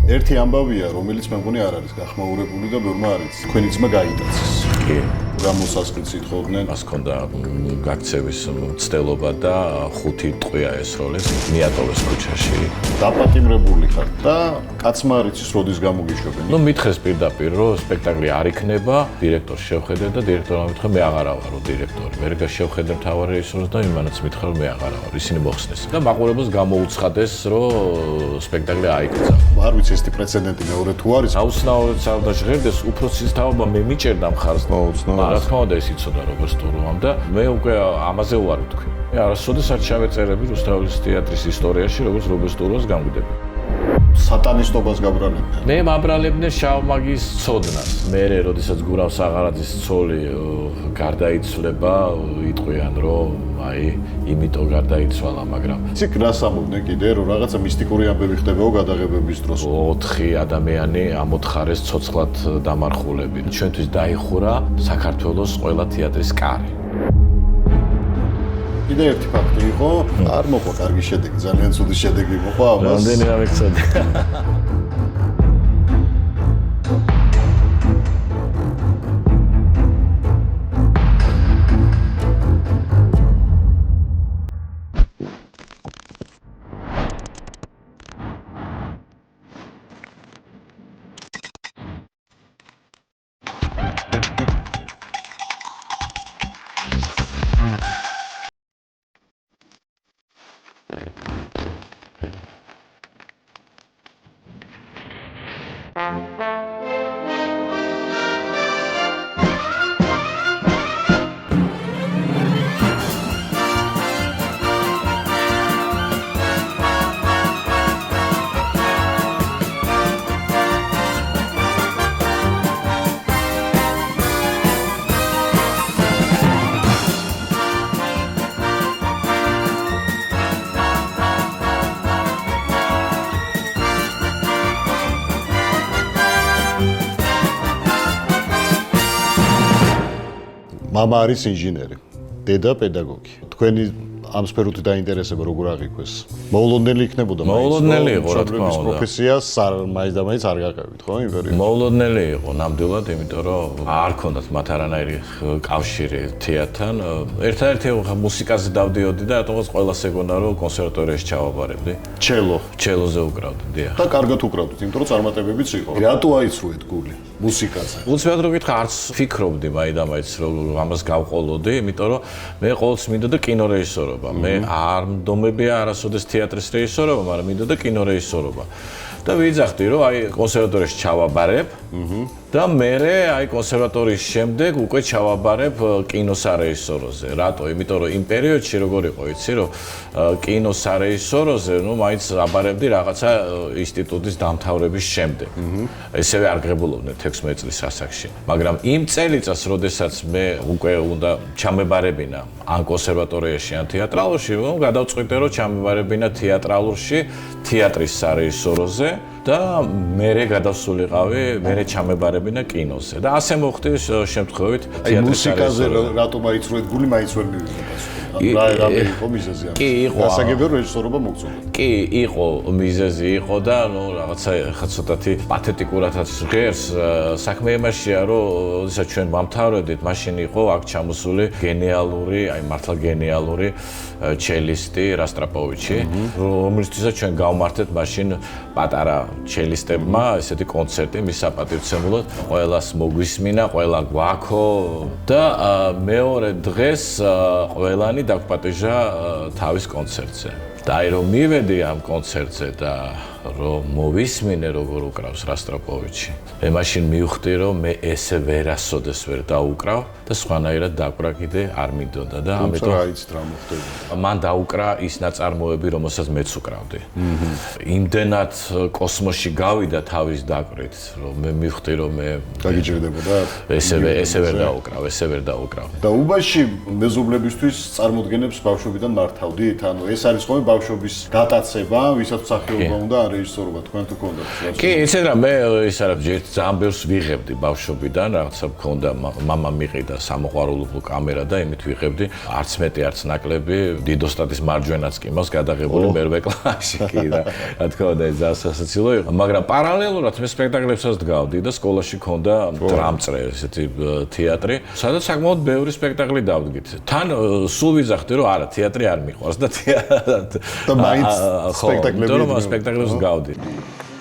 ერთი ამბავია, რომელიც მე მგონი არ არის გახმაურებული და ბევრმა არ იცის. თქვენი ძმა გაიტაცეს. კი. გამოსასყიდს ითხოვდნენ. მას ჰქონდა გაქცევის მცდელობა და 5 ტყვია ესროლეს მიატოვეს ქუჩაში. დაპატიმრებული ხარ და კაცმა არ იცის როდის გამოგიშვებენ. ნუ მითხეს პირდაპირ, რომ სპექტაკლი არ იქნება, დირექტორს შევხედე და დირექტორმა მითხრა მე აღარა ვარო დირექტორი. მე რეგა შევხედე მთავარ რეჟისორს და იმანაც მითხრა რომ მე აღარა ვარ. ისინი მოხსნეს. და მაყურებელს გამოუცხადეს, რომ სპექტაკლი აიკეთა. არ ვიცი ეს პრეცედენტი მეორე თუ არის. აუცნაურად არ დაჟღერდეს, უფროსის თავობა მე მიჭერდა მხარს. აუცნაურად. რა თქმა უნდა, ის იცოდა როგორც სტურუამ და მე უკვე ამაზე ვარ ვთქვი. მე არასოდეს არ ჩავეწერები რუსთაველის თეატრის ისტორიაში, როგორც რობერტ სტურუას გამგდები. სატანისტობას გაბრალებდნენ. მე მაბრალებდნენ შავმაგის ცოდნას. მე როდესაც გურამ საღარაძის ცოლი გარდაიცვლება, იტყვიან რომ აი იმიტომ გარდაიცვალა, მაგრამ ციკ რას ამბობდნენ კიდე რომ რაღაცა მისტიკური ამბები ხდებაო გადაღებების დროს. 4 ადამიანი ამოთხარეს ცოცხლად დამარხულები. ჩვენთვის დაიხურა საქართველოს ყველა თეატრის კარი. კიდე ერთი ფაქტი იყო, არ მოყვა კარგი შედეგი, ძალიან ცუდი შედეგი მოყვა ამას. რამდენი არ მეკცოდი. მამა არის ინჟინერი, დედა პედაგოგი. თქვენი ამ სფეროთი დაინტერესება როგორ აღიქვეს? მოულოდნელი იქნებოდა მაინც. მოულოდნელი იყო, რა თქმა უნდა. პროფესიას მაინც და მაინც არ გაყევით, ხო, იმ პერიოდში? მოულოდნელი იყო ნამდვილად, იმიტომ რომ არ ქონდათ მათ არანაირი კავშირი თეატრთან. ერთადერთი მუსიკაზე დავდიოდი და რატომაც ყველას ეგონა რომ კონსერვატორიაში ჩავაბარებდი. ჩელოზე უკრავდი, დიახ. და კარგად უკრავდით, იმიტომ რომ წარმატებებიც იყო. რატო აიცრუეთ გული მუსიკაზე? უცბად რო გითხრა, არც ფიქრობდი მაინც რომ ამას გავყოლოდი, იმიტომ რომ მე ყოველთვის მინდოდა კინორეჟისორობა. მე არ მდომებია არასოდეს თეატრის რეჟისორობა, მაგრამ მინდოდა კინორეჟისორობა. და ვიძახდი რომ აი კონსერვატორიაში ჩავაბარებ და მე აი კონსერვატორიის შემდეგ უკვე ჩავაბარებ კინოსარეჟისოროზე. რატო? იმიტომ რომ იმ პერიოდში როგორ იყო, იცი რომ კინოსარეჟისოროზე ნუ მაინც აბარებდი რაღაცა ინსტიტუტის დამთავრების შემდეგ. ესევე არ ღებულობდნენ 16 წლის ასაკში. მაგრამ იმ წელიწადს, როდესაც მე უკვე უნდა ჩამებარებინა ან კონსერვატორიაში, ან თეატრალურში, გადავწყვიტე რომ ჩამებარებინა თეატრალურში, თეატრის სარეჟისოროზე და მე გადავსულიყავი, მე ჩამებარებინა კინოზე. და ასე მოხდა შემთხვევით თეატრის მუსიკაზე რატომ აიცრუეთ გული, მაინც ვერ მივიღე პასუხი. რა იყო მიზეზი ამის? კი, იყო. გასაგებია რეჟისორობა მოგწონდა. კი, იყო მიზეზი იყო და ნუ რაღაცა ხა ცოტათი პათეტიკურადაც ღერს საქმე იმაშია, რომ ოდესაც ჩვენ ვამთავრებდით, მაშინ იყო აქ ჩამოსული გენიალური, აი მართლა გენიალური ჩელისტი რასტრაპოვიჩი, რომელთვისაც ჩვენ გავმართეთ მაშინ პატარა ჩელისტებმა ესეთი კონცერტი მის საპატივცემულოდ, ყველას მოგვისმინა, ყველა გვაქო და მეორე დღეს ყველანი დაგვპატიჟა თავის კონცერტზე. და აი რომ მივედი ამ კონცერტზე და რომ მოვისმინე როგორ უკრავს რასტრაპოვიჩი. მე მაშინ მივხვდი რომ მე ესე ვერასოდეს ვერ დაუკრავ და სხვანაირად დაკვრა კიდე არ მინდოდა და ამიტომ რაიც რა მოხდება. მან დაუკრა ის ნაწარმოები, რომელსაც მეც უკრავდი. იმდენად კოსმოსში გავიდა თავის დაკვრით, რომ მე მივხვდი რომ მე გაგიჭირდებოდა ესე ვერ დაუკრავ. და უბაში მეზობლებისთვის წარმოდგენებს ბავშვობიდან მართავდით? ანუ ეს არის ხოლმე ბავშვობის გატაცება, ვისაც მსახიობა უნდა ან რეჟისორობა თქვენ თუ გქონდათ? კი, იცით რა, მე ის არა, ძალიან ბევრს ვიღებდი ბავშვობიდან, რაღაცა მქონდა, მამა მიყიდა სამოყვარულო კამერა და იმით ვიღებდი, არც მეტი, არც ნაკლები, დიდოსტატის მარჯვენაც კი მას გადაღებული მერვე კლასში კი რა. რა თქმა უნდა, ეს სასაცილო იყო, მაგრამ პარალელურად მე სპექტაკლებსაც დგავდი და სკოლაში მქონდა დრამწრე, ესეთი თეატრი, სადაც საკმაოდ ბევრი სპექტაკლი დავდგით. თან სულ ვიზახდი, რომ არა, თეატრი არ მიყვარს და და მაინც სპექტაკლებს გავდი.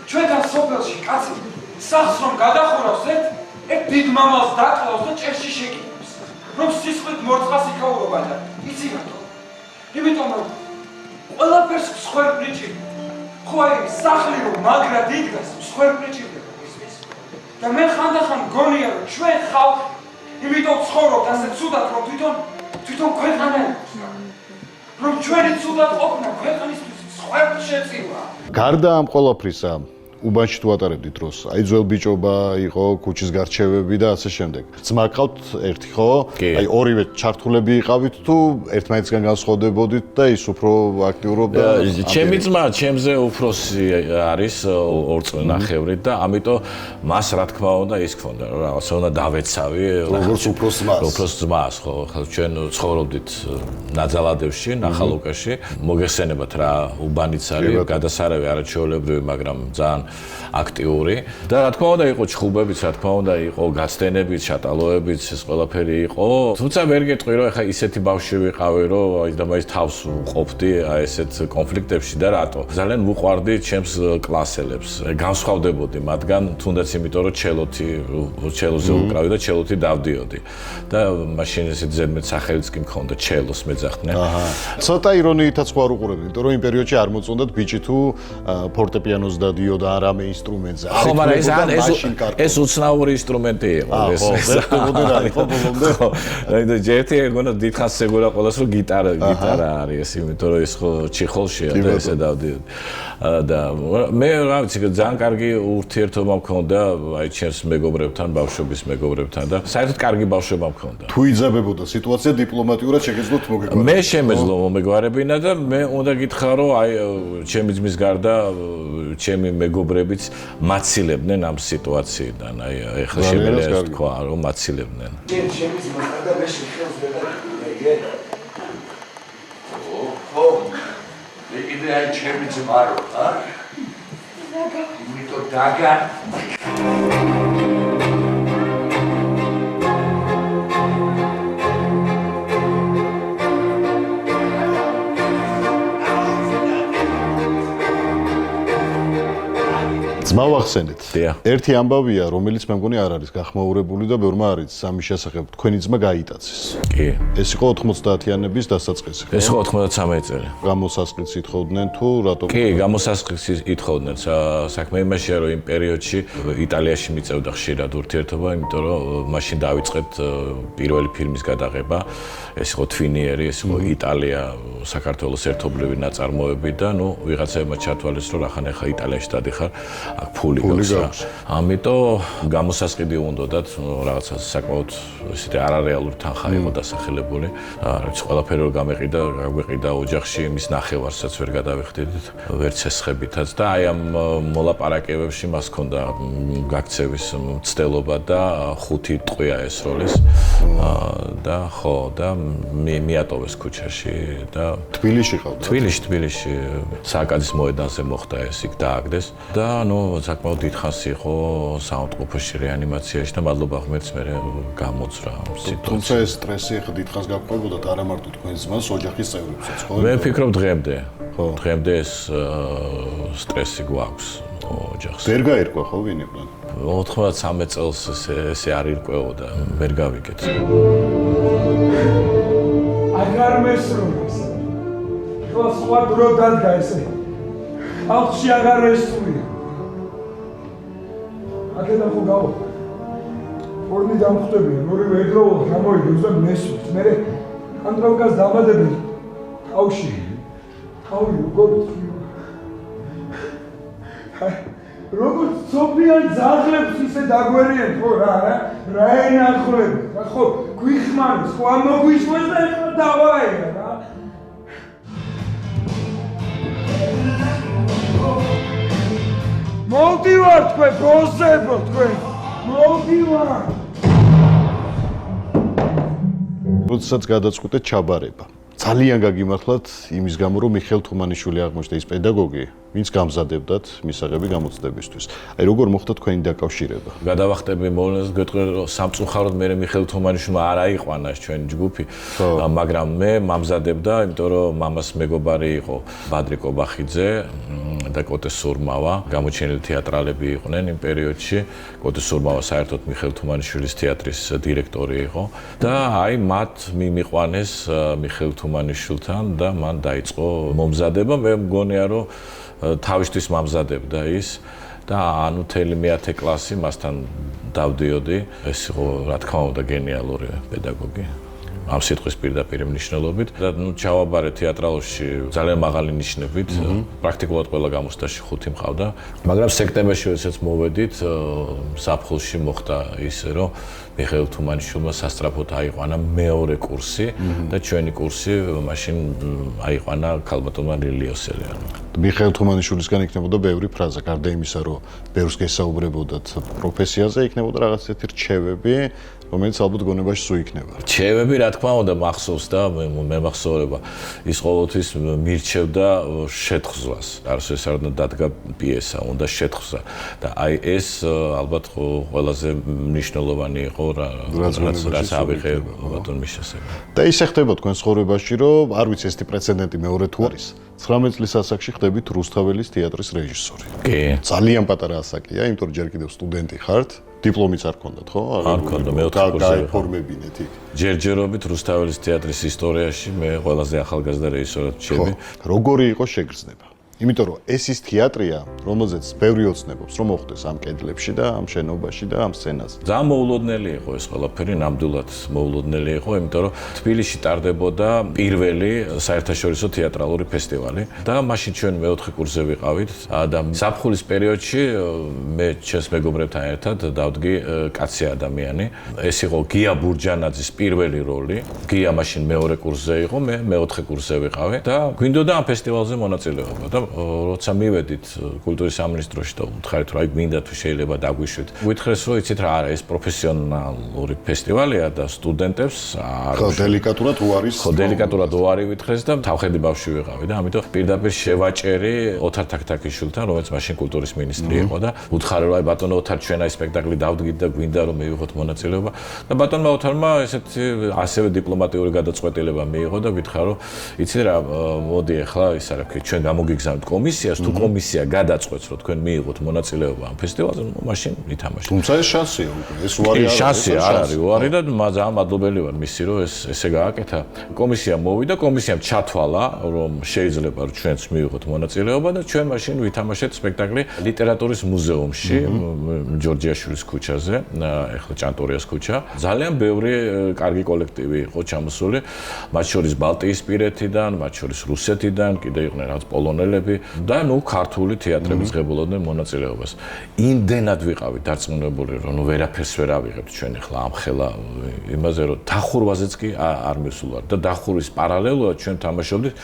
ჩვენთან სოფელში კაცი სახს რომ გადახურავს ერთ დიდ მამალს დაკლავს და ჭერში შეკიდებს, რომ სისხლით მორწყას იქაურობა და იცი რატო? იმიტომ რომ ყველაფერს მსხვერპლი ჭირდება. ხო აი სახლი რომ მაგრად იდგას, მსხვერპლი ჭირდება ისმის. და მე ხანდახან მგონია რომ ჩვენ ხალხი იმიტომ ცხოვრობთ ასე ცუდად რომ თვითონ ქვეყანა რომ ჩვენი ცუდად ყოფნა ქვეყნისთვის მსხვერპლ შეწირვა. გარდა ამ ყველაფრისა, უბანში თუ ატარებდით დროს, აი ძველ ბიჭობა იყო, ქუჩის გარჩევები და ასე შემდეგ. ძმა ყავთ ერთი, ხო? აი ორივე ჩართულები იყავით თუ ერთმანეთისგან განსხვავდებოდით და ის უფრო აქტიურობდა? ჩემი ძმა ჩემზე უფროსი არის 2 წლნახევრით და ამიტომ მას რა თქმა უნდა ის ქონდა, რომ რაღაცა უნდა დავეცავი. როგორც უფროს ძმას. უფროს ძმას, ხო, ჩვენ ცხოვრობდით ნაძალადევში, ნახალუკაში. მოგეხსენებათ რა, უბანიც არის, გადასარავი არაჩვეულებრივი, მაგრამ ძალიან აქტიური და რა თქმა უნდა იყო ჩხუბებიც, რა თქმა უნდა იყო გაცდენებიც, შატალოებიც, ეს ყველაფერი იყო. თუმცა ვერ გეტყვი რომ ეხა ისეთი ბავშვი ვიყავი, რომ აი და მაინც თავს ვყოფდი აი ესეთ კონფლიქტებში და რატო? ძალიან ვუყვარდი ჩემს კლასელებს. განსხვავდებოდი მათგან, თუნდაც იმიტომ რომ ჩელოზე უკრავდი და ჩელოთი დავდიოდი. და მაშინ ესეთ ზედმეტ სახელიც კი მქონდა, ჩელოს მეძახდნენ. ცოტა ირონიითაც ვარ უყურებდი, იმიტომ რომ იმ პერიოდში არ მოწონდათ ბიჭი თუ ფორტეპიანოს დადიოდა არამე ინსტრუმენტზე. ხო, მაგრამ ეს უცნაური ინსტრუმენტი იყო. ეს ვერტებოდი რა იყო ბოლომდე. ხო, და ჯერთი ეგონა დიდხანს ეგონა ყოველას რომ გიტარა არის ეს, იმიტომ რომ ეს ხო ჩიხოლშია და ესე დავდიოდი. და მე რა ვიცი, ძალიან კარგი ურთიერთობა მქონდა აი ჩემს მეგობრებთან, ბავშვობის მეგობრებთან და საერთოდ კარგი ბავშვობა მქონდა. თუ იძებებოდა სიტუაცია დიპლომატიურად შეგეძლოთ მოგეგვარებინა. მე შემეძლო მომეგვარებინა და მე უნდა გითხრა რომ აი ჩემი ძმის გარდა ჩემი მეგობრებიც მაცილებდნენ ამ სიტუაციიდან. აი ეხლა შემიძლია ეს თქვა რომ მაცილებდნენ. ჩემი ძმა და მე შეხელს ვეღარ ხო მე კიდე აი ჩემი ძმა რო ა იმიტომ დაგა ძმა ვახსენეთ. ერთი ამბავია, რომელიც მე მგონი არ არის გახმაურებული და ბევრმა არის სამის შესახებ. თქვენი ძმა გაიტაცეს. კი. ეს იყო 90-იანების დასაწყისი. ეს იყო 93 წელი. გამოსასყიდს ითხოვდნენ თუ რატო? კი, გამოსასყიდს ითხოვდნენ. საქმე იმაშია, რომ იმ პერიოდში იტალიაში მიწევდა ხშირად ურთიერთობა, იმიტომ რომ მაშინ დაიწყეთ პირველი ფილმის გადაღება. ეს იყო თვინიერი, ეს იყო იტალია, საქართველოს ერთობლივი ნაწარმოები და ნუ ვიღაცაებმა ჩათვალეს, რომ ახლა იტალიაში დადიხარ, აქ ფული გაქვს. ამიტომ გამოსასყიდი უნდათ, რაღაცა საკმაოდ ესეთი არარეალური თანხა იყო დასახელებული. რა ვიცი, ყველაფერი რომ გაგვეყიდა ოჯახში, იმის ნახევარსაც ვერ გადავიხდით, ვერც ესხებითაც და აი ამ მოლაპარაკებებში მას ჰქონდა გაქცევის მცდელობა და 5 ტყვია ესროლის. და ხო, და მიატოვეს ქუჩაში და თბილისში ყავდა. თბილისში სააკაძის მოედანზე მოხდა ეს, იქ დააგდეს და ნუ საკმაოდ დიდხანს იყო საავადმყოფოში რეანიმაციაში და მადლობა ღმერთს მე გამოძრა სიტუაცია. თუმცა ეს სტრესი ახლა დიდხანს გაგყვებოდათ არა მარტო თქვენს ძმას, ოჯახის წევრებსაც, ხო? მე ვფიქრობ დღემდე. დღემდე ეს სტრესი გვაქვს ოჯახს. ვერ გაირკვა ხო ვინებთან? 93 წელს ესე არ ირკვეოდა, ვერ გავიგეთ. აღარ მესროლეს. ხო სხვა დრო დადგა ესე. ახში აღარ ესწრია. აქედან ხო გავა. ორნი დამხვდებიან, ორივე ერთდროულად გამოიგებს და მესვით. მე ანდროვკას დამადებენ. თავში. თავი როგორ როგორც სოფიან ძაღლებს ისე დაგვერიან ხო რა ენახლები რა ხო გვიხმარს ხო ამოგვიშმოს და ეხლა დავაერა რა მოგივარ თქვენ გოზებო თქვენ მოგივარ როდესაც გადაწყვიტეთ ჩაბარება ძალიან გაგიმართლათ იმის გამო რომ მიხეილ თუმანიშვილი აღმოჩნდა ის პედაგოგი ვინც გამზადებდათ მისაღები გამოცდებისთვის. აი როგორ მოხდა თქვენი დაკავშირება? გადავახტები მოვლენას გეტყვი რომ სამწუხაროდ მე მიხეილ თუმანიშვილმა არ აიყვანა ეს ჩვენი ჯგუფი, მაგრამ მე მამზადებდა, იმიტომ რომ მამას მეგობარი იყო ბადრი კობახიძე და კოტე სურმავა, გამოჩენილი თეატრალები იყვნენ იმ პერიოდში. კოტე სურმავა საერთოდ მიხეილ თუმანიშვილის თეატრის დირექტორი იყო და აი მათ მიმიყვანეს მიხეილ თუმანიშვილთან და მან დაიწყო მომზადება. მე მგონია რომ თავისთვის მამზადებდა ის და ანუ თელი მე-10 კლასი მასთან დავდიოდი. ეს იყო რა თქმა უნდა გენიალური პედაგოგი. ამ სიტყვის პირდაპირ მნიშვნელობით და ჩავაბარე თეატრალში ძალიან მაღალი ნიშნებით, პრაქტიკულად ყველა გამოცდაში 5 მყავდა. მაგრამ სექტემბერში როდესაც მოვედით, ზაფხულში მოხდა ისე, რომ მიხეილ თუმანიშვილმა სასწრაფოდ აიყვანა მეორე კურსი და ჩვენი კურსი მაშინ აიყვანა ქალბატონმა ლილიოსელიანმა. მიხეილ თუმანიშვილისგან იქნებოდა ბევრი ფრაზა, გარდა იმისა, რომ ბევრს გესაუბრებოდათ პროფესიაზე, იქნებოდა რაღაც ერთი რჩევები, რომელიც ალბათ გონებაში სულ იქნება. რჩევები, რა თქმა უნდა, მახსოვს და მე მახსოვრება. ის ყოველთვის მირჩევდა შეთხზვას. არც ეს არ უნდა დადგა პიესა, უნდა შეთხზა. და აი ეს ალბათ ყველაზე მნიშვნელოვანი იყო რაც ავიღე ბატონ მიშასთან. და ისე ხდება თქვენ ცხოვრებაში, რომ არ ვიცი ეს პრეცედენტი მეორე თუ არის. 19 წლის ასაკში ხდებით რუსთაველის თეატრის რეჟისორი. კი. ძალიან პატარა ასაკია, იმიტომ რომ ჯერ კიდევ სტუდენტი ხართ. დიპლომიც არ გქონდათ, ხო? არ გქონდა, მე 4 კურსზე ვიყავ. გაიფორმებინეთ იქ. ჯერჯერობით რუსთაველის თეატრის ისტორიაში მე ყველაზე ახალგაზრდა რეჟისორად ვჩები. როგორი იყო შეგრძნება? იმიტომ რომ ეს ის თეატრია, რომელზეც ბევრი ოცნებობს, რომ მოხდეს ამ კედლებში და ამ შენობაში და ამ სცენაზე. ძალიან მოულოდნელი იყო ეს ყველაფერი, ნამდვილად მოულოდნელი იყო, იმიტომ რომ თბილისში ტარდებოდა პირველი საერთაშორისო თეატრალური ფესტივალი და მაშინ ჩვენ მე-4 კურსზე ვიყავით და ზაფხულის პერიოდში მე ჩემს მეგობრებთან ერთად დავდგი კაცი ადამიანი. ეს იყო გია ბურჯანაძის პირველი როლი. გია მაშინ მეორე კურსზე იყო, მე მე-4 კურსზე ვიყავი და გვინდოდა ამ ფესტივალზე მონაწილეობა და როცა მივედით კულტურის სამინისტროში და ვუთხარით რომ აი გვინდა თუ შეიძლება დაგვიშვით. გვითხრეს რომ იცით რა არა ეს პროფესიონალური ფესტივალია და სტუდენტებს ხო დელიკატურად უარის. ხო დელიკატურად უარი ვითხრეს და თავხედი ბავშვი ვიყავი და ამიტომ პირდაპირ შევაჭერი ოთარ თაქთაქიშვილთან, რომელიც მაშინ კულტურის მინისტრი იყო და ვუთხარი რომ აი ბატონო ოთარ ჩვენ აი სპექტაკლი დავდგით და გვინდა რომ მივიღოთ მონაწილეობა და ბატონმა ოთარმა ესეთი ასევე დიპლომატიური გადაწყვეტილება მიიღო და გითხრა რომ იცით რა მოდი ახლა ის არა ვქი ჩვენ გამოგიგზავნით კომისიას თუ კომისია გადაწყვეტს რომ თქვენ მიიღოთ მონაწილეობა ამ ფესტივალზე მაშინ ვითამაშეთ. თუმცა ეს შანსია უკვე ეს უარი არის. შანსია არ არის უარი და ძალიან მადლობელი ვარ მისი რომ ესე გააკეთა. კომისია მოვიდა, კომისიამ ჩათვალა რომ შეიძლება რომ ჩვენც მიიღოთ მონაწილეობა და ჩვენ მაშინ ვითამაშეთ სპექტაკლი ლიტერატურის მუზეუმში ჯორჯიაშვილის ქუჩაზე, ეხლა ჭანტორიას ქუჩა. ძალიან ბევრი კარგი კოლექტივი იყო ჩამოსული, მათ შორის ბალტიისპირეთიდან, მათ შორის რუსეთიდან, კიდე იყვნენ რაღაც პოლონელები და ნუ ქართული თეატრების ღებულობდნენ მონაწილეობას. იმდენად ვიყავით დარწმუნებული რომ ნუ ვერაფერს ვერ ავიღებთ ჩვენ ახლა ამ ხელა იმაზე რომ დახურვაზეც კი არ მისულვარ და დახურვის პარალელურად ჩვენ თამაშობდით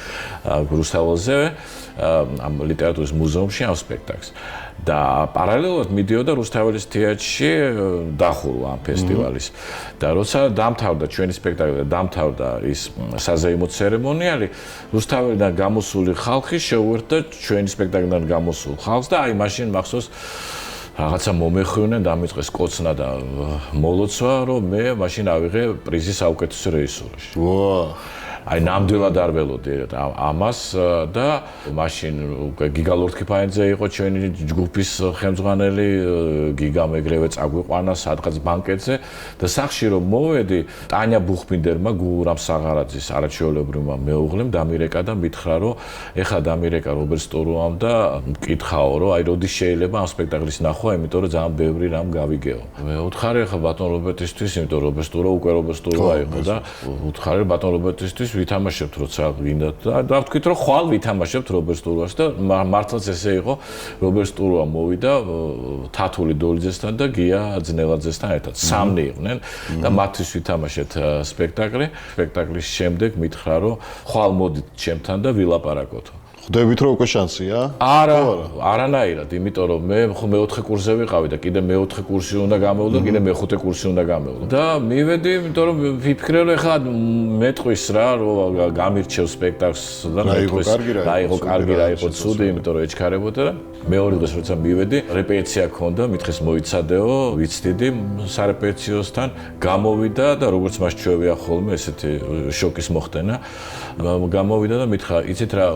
რუსთაველზე ამ ლიტერატურის მუზეუმში ამ სპექტაკლს. და პარალელურად მიდიოდა რუსთაველის თეატრში დახურვა ამ ფესტივალის. და როცა დამთავრდა ჩვენი სპექტაკლი და დამთავრდა ის საზეიმო ცერემონიალი, რუსთაველიდან გამოსული ხალხი შეუერთდა ჩვენი სპექტაკლიდან გამოსულ ხალხს და აი მაშინ მახსოვს რაღაცა მომეხვიდნენ და ამიწყეს კოცნა და მოლოცვა, რომ მე მაშინ ავიღე პრიზი საუკეთესო რეჟისორში. აი ნამდვილად არ ველოდი ამას და მაშინ გიგა ლორთქიფაინძე იყო ჩვენი ჯგუფის ხელმძღვანელი, გიგა მეგრევე წაგვიყვანა სადღაც ბანკეტზე და სახში რომ მოვედი, ტანია ბუხბინდერმა გურამ საღარაძის არაჩვეულებრივმა მეუღლემ დამირეკა და მითხრა რომ ეხლა დამირეკა რობერტ სტურუამ და მკითხაო რომ აი როდის შეიძლება ამ სპექტაკლის ნახვა, იმიტომ რომ ძალიან ბევრი რამ გავიგეო. მე უთხარი ახლა ბატონ რობერტისთვის, იმიტომ რომ რობერტ სტურა უკვე რობერტ სტურა იყო და უთხარი ბატონ რობერტისთვის ვითამაშებთ როცა გინდათ და ვთქვით რომ ხვალ ვითამაშებთ რობერტ სტურუას და მართლაც ესე იყო. რობერტ სტურუა მოვიდა თათული დოლიძესთან და გია ძნელაძესთან ერთად სამნი იყვნენ და მათთვის ვითამაშეთ სპექტაკლი. სპექტაკლის შემდეგ მითხრა რომ ხვალ მოდით ჩემთან და ვილაპარაკოთ. ხვდებით რომ უკვე შანსია? არა, არანაირად, იმიტომ რომ მე მეოთხე კურსზე ვიყავი და კიდე მეოთხე კურსი უნდა გამოვიდო, კიდე მეხუთე კურსი უნდა გამოვიდო. და მივედი, იმიტომ რომ ვიფიქრე რომ ეხლა მეტყვის რა, რომ გამირჩევ სპექტაკლს და მეტყვის რა იყო კარგი, რა იყო ცუდი, იმიტომ რომ ეჩქარებოდა და მეორე დღეს როცა მივედი, რეპეტიცია ქონდა, მითხეს მოიცადეო, ვიცდიდი სარეპეტიციოსთან, გამოვიდა და როგორც მას ჩვევია ხოლმე ესეთი შოკის მოხდენა. გამოვიდა და მითხრა, იცით რა,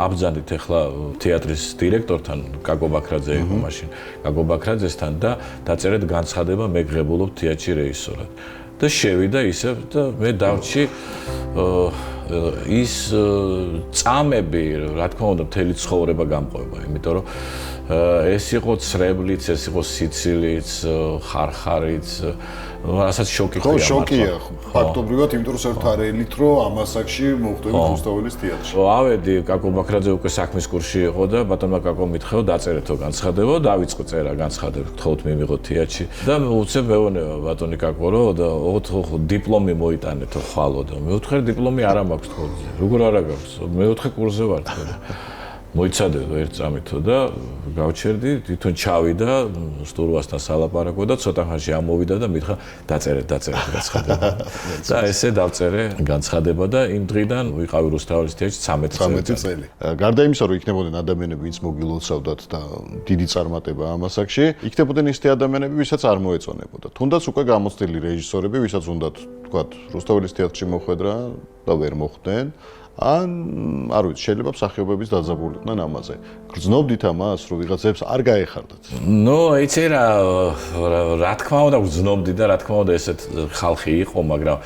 აბძანდით ახლა თეატრის დირექტორთან, კაკო ბაქრაძე იყო მაშინ, კაკო ბაქრაძესთან და დაწერეთ განცხადება, მე გღებულობ თეატრში რეჟისორად. და შევიდა ისევ და მე დავრჩი ის წამები, რა თქმა უნდა, მთელი ცხოვრება გამყვება, იმიტომ რომ ეს იყო ცრებლიც, ეს იყო სიცილიც, ხარხარიც, რასაც შოკი ხდება. ხო, შოკია, ფაქტობრივად, იმიტომ რომ საერთოდ არ ელით რომ ამ ასაკში მოხვდებით რუსთაველის თეატრში. ავედი, კაკო ბაქრაძე უკვე საქმის კურსში იყო და ბატონმა კაკომ მითხრა, დაწერეთო განცხადება, დავიწყო წერა განცხადება, გთხოვთ მივიღო თეატრში და უცებ მეუბნება ბატონი კაკო, რომ და დიპლომი მოიტანეთო ხვალო და მეოთხე დიპლომი არა მაქვს თქო. როგორ არა გაქვს? მეოთხე კურსზე ვარ თქო. მოიცადე ერთ წამითო და გავჩერდი, თვითონ ჩავიდა, სტურვასთან სალაპარაკო და ცოტა ხანში ამოვიდა და მითხრა დაწერეთ განცხადება. და ესე დავწერე განცხადება და იმ დღიდან ვიყავი რუსთაველის თეატრში 13 წელი. გარდა იმისა, რომ იქნებოდნენ ადამიანები, ვინც მოგილოცავდათ და დიდი წარმატება ამ ასაკში, იქნებოდნენ ისეთი ადამიანები, ვისაც არ მოეწონებოდა. თუნდაც უკვე გამოცდილი რეჟისორები, ვისაც უნდათ, თქვათ, რუსთაველის თეატრში მოხვედრა და ვერ მოხვდნენ. ან არ ვიცი, შეიძლება მსახიობების დაძაბულიყვნენ ამაზე. გრძნობდით ამას, რომ ვიღაცებს არ გაეხარდათ. ნუ, იცი რა თქმა უნდა გრძნობდი და რა თქმა უნდა ესეთ ხალხი იყო, მაგრამ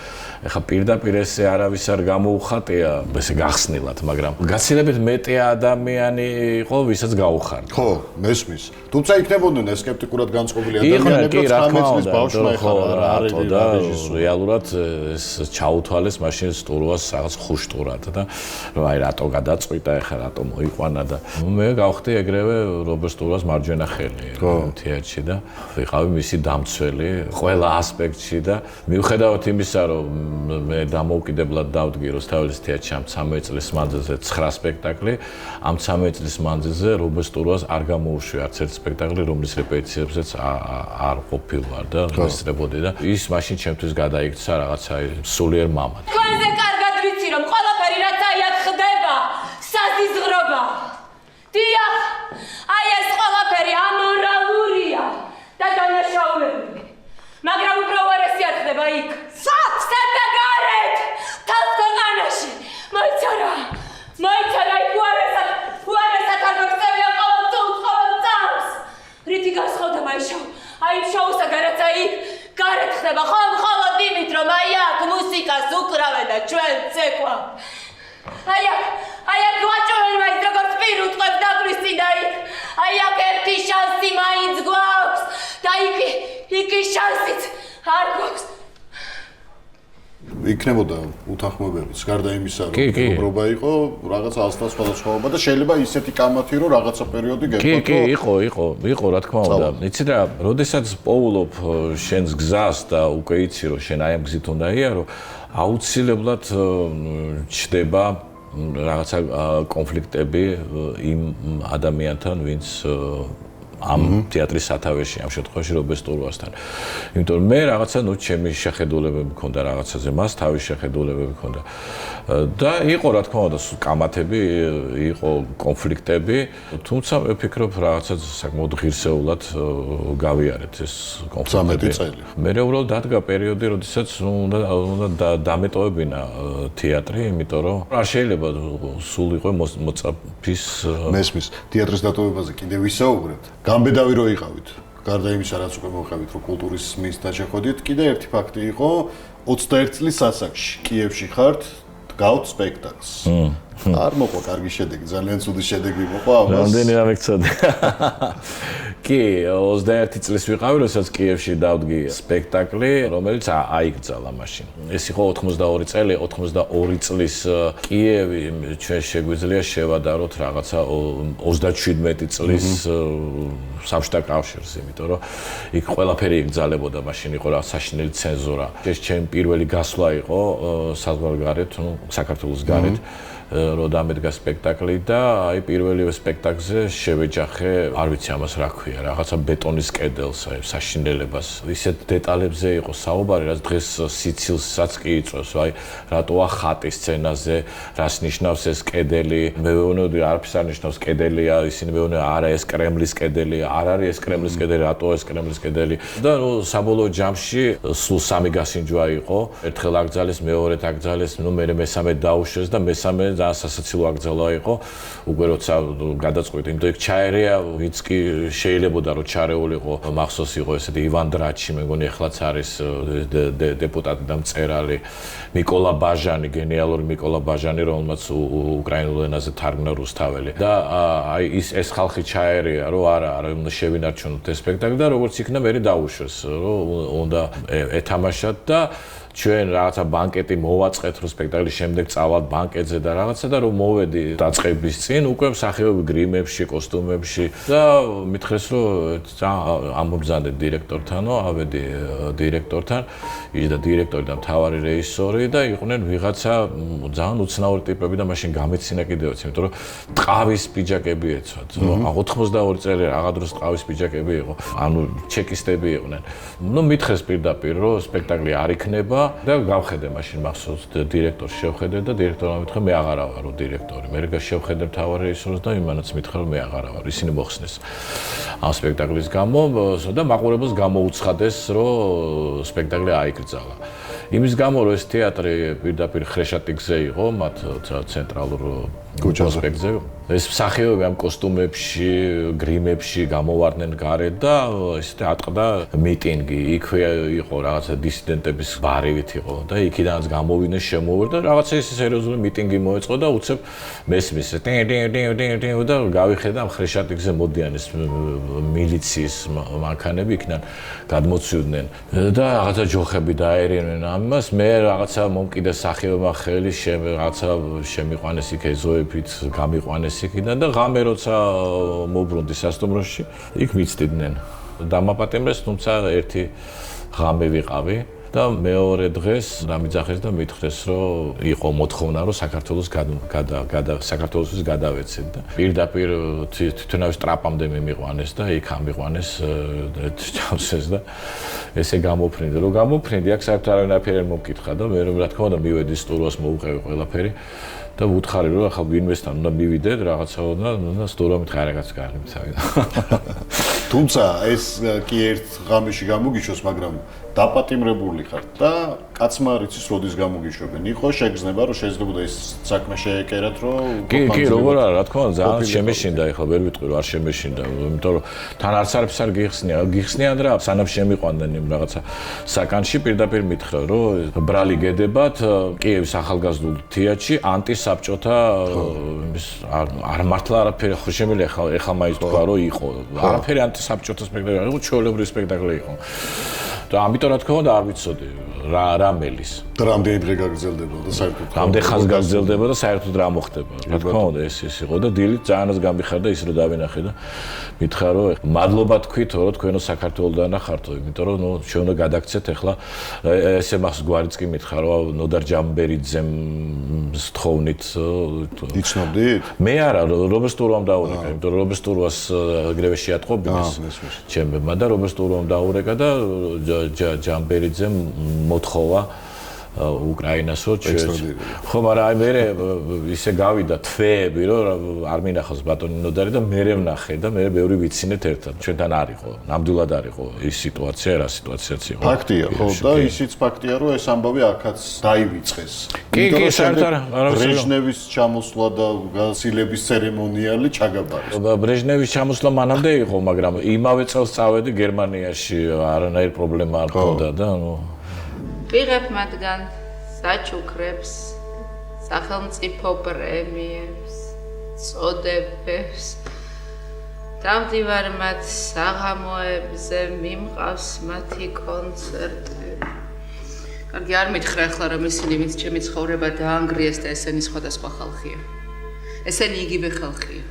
ეხა პირდაპირ ესე არავის არ გამოუხატია, ესე გახსნილად, მაგრამ გაცილებით მეტი ადამიანი იყო, ვისაც გაუხარდა. ხო, მესმის. თუმცა იქნებოდნენ სკეპტიკურად განწყობილი ადამიანები, რომ 19 წლის ბავშვმა ეხარა რატო და რეალურად ეს ჩაუთვალეს მაშინ სტურვას რაღაც ხუშტურად და რომ აი რატო გადაწყვიტა ეხა რატო მოიყვანა და მე გავხდი ეგრევე რობერტ სტურვას მარჯვენა ხელი თეატრში და ვიყავი მისი დამცველი ყველა ასპექტში და მიუხედავად იმისა რომ მე დამოუკიდებლად დავდგი რუსთაველის თეატრში ამ 13 წლის მანძილზე 9 სპექტაკლი ამ 13 წლის მანძილზე რობერტ სტურვას არ გამოუშვია არც ერთ სპექტაკლი რომლის რეპეტიციებზეც არ ყოფილვარ და ვესწრებოდი და ის მაშინ ჩემთვის გადაიქცა რაღაცა სულიერ მამად თქვენზე კარგად ვიცი რომ ყველაფერი რაც აიათ ხდება საზიზღრობა დიახ აი ეს ყველაფერი ამორალურია და დანაშაულებული მაგრამ უფრო უარესი არ ხდება იქ სად და გარეთ თავს ქვეყანაში მოიცარა იქ უარესად არ მოქცევია ყოველ წამს რითი გასხოვდა აი შოუსა გარაცა იქ გარეთ ხდება მხოლოდ იმით რომ აი აქ მუსიკას უკრავენ და ჩვენ ცეკვა აი აქ გვაჭრენ მაინც როგორც პირ უტყვებს დაგვის წინ და იქ აი აქ ერთი შანსი მაინც გვაქვს და იქ შანსიც არ გვაქვს იქნებოდა უთანხმოებებიც გარდა იმისა რომ მეგობრობა იყო რაღაცა ასთან სხვადასხვაობა და შეიძლება ისეთი კამათი რომ რაღაცა პერიოდი გეფოთ კი იყო რა თქმა უნდა იცი რა როდესაც პოულობ შენს გზას და უკვე იცი რომ შენ აი ამ გზით უნდა იარო აუცილებლად ჩდება რაღაცა კონფლიქტები იმ ადამიანთან ვინც ამ თეატრის სათავეში ამ შემთხვევაში რობერტ სტურვასთან. იმიტომ რომ მე რაღაცა ჩემი შეხედულებები მქონდა რაღაცაზე, მას თავის შეხედულებები მქონდა. და იყო რა თქმა უნდა კამათები, იყო კონფლიქტები, თუმცა მე ვფიქრობ რაღაცა საკმაოდ ღირსეულად გავიარეთ ეს კონფლიქტები. 13 წელი. მე უბრალოდ დადგა პერიოდი, როდესაც უნდა დამეტოვებინა თეატრი, იმიტომ რომ არ შეიძლება სულ იყო მოწაფის მესმის თეატრის დატოვებაზე კიდევ ვისაუბრეთ. გამბედავი რო იყავით. გარდა იმისა, რაც უკვე მოხებით, რომ კულტურის მინისტრად შეხვედით, კიდე ერთი ფაქტი იყო 21 წლის ასაკში კიევში ხართ, გავთ სპექტაკლს. არ მოყვა კარგი შედეგი, ძალიან ცუდი შედეგი მოყვა ამას. რამდენი ამექცოდე. კი, 21 წლის ვიყავი, როდესაც კიევში დავდგი სპექტაკლი, რომელიც აიგრძალა მაშინ. ეს იყო 82 წელი, 82 წლის კიევი ჩვენ შეგვიძლია შევადაროთ რაღაცა 37 წლის საბჭოთა კავშირს, იმიტომ რომ იქ ყველაფერი იგრძალებოდა, მაშინ იყო რა საშინელი ცენზურა. ეს ჩემი პირველი გასვლა იყო საზღვარგარეთ, საქართველოს გარეთ. რო დამედგა სპექტაკლი და აი პირველივე სპექტაკლზე შევეჯახე, არ ვიცი ამას რა ქვია, რაღაცა ბეტონის კედელს, აი საშინელებას. ისეთ დეტალებზე იყო საუბარი, რაც დღეს სიცილსაც კი იწვევს, აი რატოა ხატი სცენაზე, რას ნიშნავს ეს კედელი. მე ვეუბნები, არაფერს არ ნიშნავს კედელია, ისინი მეუბნებიან, არა ეს კრემლის კედელია, არ არის ეს კრემლის კედელი, რატოა ეს კრემლის კედელი. და ნუ საბოლოო ჯამში სულ 3 გასინჯვა იყო. ერთხელ აკრძალეს, მეორედ აკრძალეს, ნუ მე მესამე დაუშვეს და მესამე ძალიან სასაცილო აკრძალვა იყო. უკვე როცა გადაწყვიტე, იმიტომ იქ ჩაერია, ვინც კი შეიძლებოდა რომ ჩარეულიყო, მახსოვს იყო ესეთი ივან დრაჩი, მე მგონი ახლაც არის დეპუტატი და მწერალი, მიკოლა ბაჟანი, გენიალური მიკოლა ბაჟანი, რომელმაც უკრაინულ ენაზე თარგმნა რუსთაველი. და აი ეს ხალხი ჩაერია, რომ არა, უნდა შევინარჩუნოთ ეს სპექტაკლი და როგორც იქნა მე დაუშვეს, რომ უნდა ეთამაშათ და ჩვენ რაღაცა ბანკეტი მოვაწყეთ, რომ სპექტაკლის შემდეგ წავალთ ბანკეტზე და რაღაცა და რომ მოვედი დაწყების წინ უკვე მსახიობი გრიმებში, კოსტუმებში და მითხრეს რომ ამობზანდე დირექტორთანო, ავედი დირექტორთან, ის და დირექტორი და მთავარი რეჟისორი და იყვნენ ვიღაცა ძალიან უცნაური ტიპები და მაშინ გამეცინა კიდევაც, იმიტომ რომ ტყავის პიჯაკები ეცვათ. 82 წელი რაღა დროს ტყავის პიჯაკები იყო. ანუ ჩეკისტები იყვნენ. ნუ მითხრეს პირდაპირ რომ სპექტაკლი არ იქნება და გავხედე მაშინ მახსოვს დირექტორს შევხედე და დირექტორმა მითხრა მე აღარა ვარო დირექტორი. მე შევხედე მთავარ რეჟისორს და იმანაც მითხრა რომ მე აღარა ვარ. ისინი მოხსნეს ამ სპექტაკლის გამო და მაყურებელს გამოუცხადეს რომ სპექტაკლი აიკრძალა. იმის გამო რომ ეს თეატრი პირდაპირ ხრეშატიკზე იყო, მათ ცენტრალურ პროსპექტზე. ეს მსახიობები ამ კოსტუმებში, გრიმებში გამოვარდნენ გარეთ და ესეთი ატყდა მიტინგი. იქვე იყო რაღაცა დისიდენტების ბარივით იყო და იქიდანაც გამოვიდნენ, შემოვიდა და რაღაცა ეს სერიოზული მიტინგი მოეწყო და უცებ მესმის და გავიხედა ამ ხრეშატიკზე მოდიან ეს militsიის მანქანები იქიდან გადმოცივდნენ და რაღაცა ჯოხები დაერევნენ ამას. მე რაღაცა მომკიდე სახეობა ხელი რაღაცა შემიყვანეს იქ ეზოებით, გამიყვანეს იქიდან და ღამე როცა მოbrunდი სასტუმროში, იქ მიცდიდნენ. დამაპატიმრეს, თუმცა ერთი ღამე ვიყავი და მეორე დღეს დამიძახეს და მითხრეს, რომ იყო მოთხოვნა, რომ საქართველოსთვის გადავეცეთ და პირდაპირ თვითონავის ტრაპამდე მიმიყვანეს და იქ ამიყვანეს ჩავსეს და ესე გამოფრინდი. რომ გამოფრინდი, აქ საერთოდ არავინ არაფერი არ მომკითხა და მე რა თქმა უნდა მივედი სტუდიოს, მოუყევი ყველაფერი. და ვუთხარი რომ ახლა ვინმესთან უნდა მივიდეთ რაღაცა და სტუდიო მითხა რაღაც გამიცავი. თუმცა ეს კი ერთ ღამეში გამოგიშვეს, მაგრამ დაპატიმრებული ხართ და კაცმა რიცის როდის გამოგიშვებენ. იყო შეგრძნება რომ შეიძლება ეს საქმე შეეკერათ რომ კი, როგორ არა, რა თქმა უნდა, ძალიან შემეშინდა, ეხლა ვერ ვიტყვი რომ არ შემეშინდა, იმიტომ რომ თან არც არაფერს არ გიხსნიან რა, სანამ შემიყვანდნენ იმ რაღაცა საკანში პირდაპირ მითხრა რომ ბრალი გედებათ კიევის ახალგაზრდულ თეატრში ანტისაბჭოთა არ მართლა არაფერი ხო შემიძლია ეხლა მაინც თქვა რომ იყო არაფერი ანტისაბჭოთა სპექტაკლი იყო, ჩვეულებრივი სპექტაკლი იყო. და ამიტომ რა თქმა უნდა არ ვიცოდი რა მელის. რამდენი დღე გაგრძელდება და საერთოდ რამდენი ხანს გაგრძელდება და საერთოდ რა მოხდება. რა თქმა უნდა ეს იყო და დილით ძალიანაც გამიხარდა ის რომ დავინახე და მითხრა რომ მადლობა თქვით რომ თქვენო საქართველოდან ხართო, იმიტომ რომ ნუ ჩვენ უნდა გადაგცეთ ახლა ესე მას გვარიც კი მითხრა რომ ნოდარ ჯამბერიძემ სთხოვნით იცნობდით? მე არა რობერტ სტურვამ დაურეკა, იმიტომ რომ რობერტ სტურვას ეგრევე შეატყობინეს ჩემებმა და რობერტ სტურვამ დაურეკა და ჯამბერიძემ მოთხოვა უკრაინას რომ ხო, მაგრამ აი მე ისე გავიდა თვეები რომ არ მინახავს ბატონი ნოდარი და მე ვნახე და მე ბევრი ვიცინეთ ერთად. ჩვენთან არ იყო, ნამდვილად არ იყო ის სიტუაცია, რა სიტუაციაც იყო. ფაქტია, ხო, და ისიც ფაქტია რომ ეს ამბავი აქაც დაივიწყეს. კი, საერთოდ ბრეჟნევის ჩამოსვლა და გასილების ცერემონიალი ჩაგაბარეს. ბრეჟნევის ჩამოსვლა მანამდე იყო, მაგრამ იმავე წელს წავედი გერმანიაში, არანაირი პრობლემა არ ჰქონდა და ვიღებ მათგან საჩუქრებს, სახელმწიფო პრემიებს, წოდებებს. დავდივარ მათ საღამოებზე, მიმყავს მათი კონცერტები. კარგი, არ მითხრა ახლა რომ ისინი ვინც ჩემი ცხოვრება დაანგრიეს და ესენი სხვადასხვა ხალხია. ესენი იგივე ხალხია.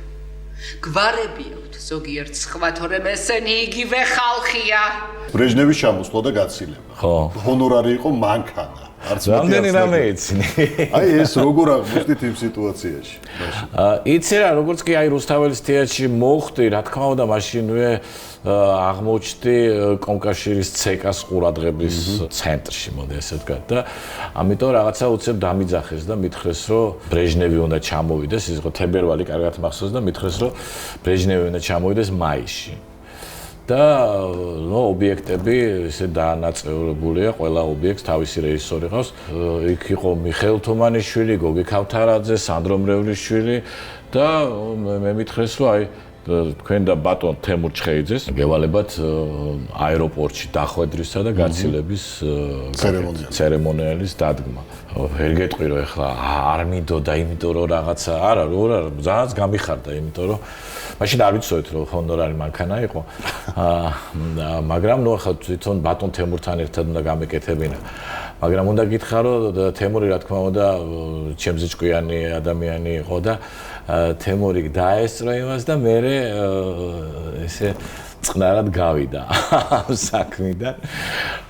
გვარები აქვთ ზოგიერთ სხვა, თორემ ესენი იგივე ხალხია. ბრეჟნევის ჩამოსვლა და გაცილება. ხო. ჰონორარი იყო მანქანა. რამდენი რამე იცინი. აი ეს როგორ აღმოჩნდით იმ სიტუაციაში? იცი რა, როგორც კი აი რუსთაველის თეატრში მოხვდი, რა თქმა უნდა, მაშინვე აღმოჩნდი კომკავშირის ცეკას ყურადღების ცენტრში, მოდი ესე ვთქვა და ამიტომ რაღაცა უცებ დამიძახეს და მითხრეს, რომ ბრეჟნევი უნდა ჩამოვიდეს, ის იყო თებერვალი, კარგად მახსოვს და მითხრეს, რომ ბრეჟნევი უნდა ჩამოვიდეს მაისში. და ობიექტები ესე დაანაწევრებულია, ყველა ობიექტს თავისი რეჟისორი ყავს. იქ იყო მიხეილ თუმანიშვილი, გოგი ქავთარაძე, სანდრო მრევლიშვილი და მე მითხრეს, რომ აი თქვენ და ბატონ თემურ ჩხეიძეს გევალებათ აეროპორტში დახვედრისა და გაცილების ცერემონიალის დადგმა. ვერ გეტყვი რომ ეხლა არ მინდოდა, იმიტომ რომ რაღაცა არა, ძალიან გამიხარდა, იმიტომ რომ მაშინ არ ვიცოდეთ რომ ჰონორარი მანქანა იყო. მაგრამ ნუ ახლა თვითონ ბატონ თემურთან ერთად უნდა გამეკეთებინა. მაგრამ უნდა გითხრა რომ თემური რა თქმა უნდა ჩემზე ჭკვიანი ადამიანი იყო და თემური დაესწრო იმას და მე ესე წყნარად გავიდა ამ საქმიდან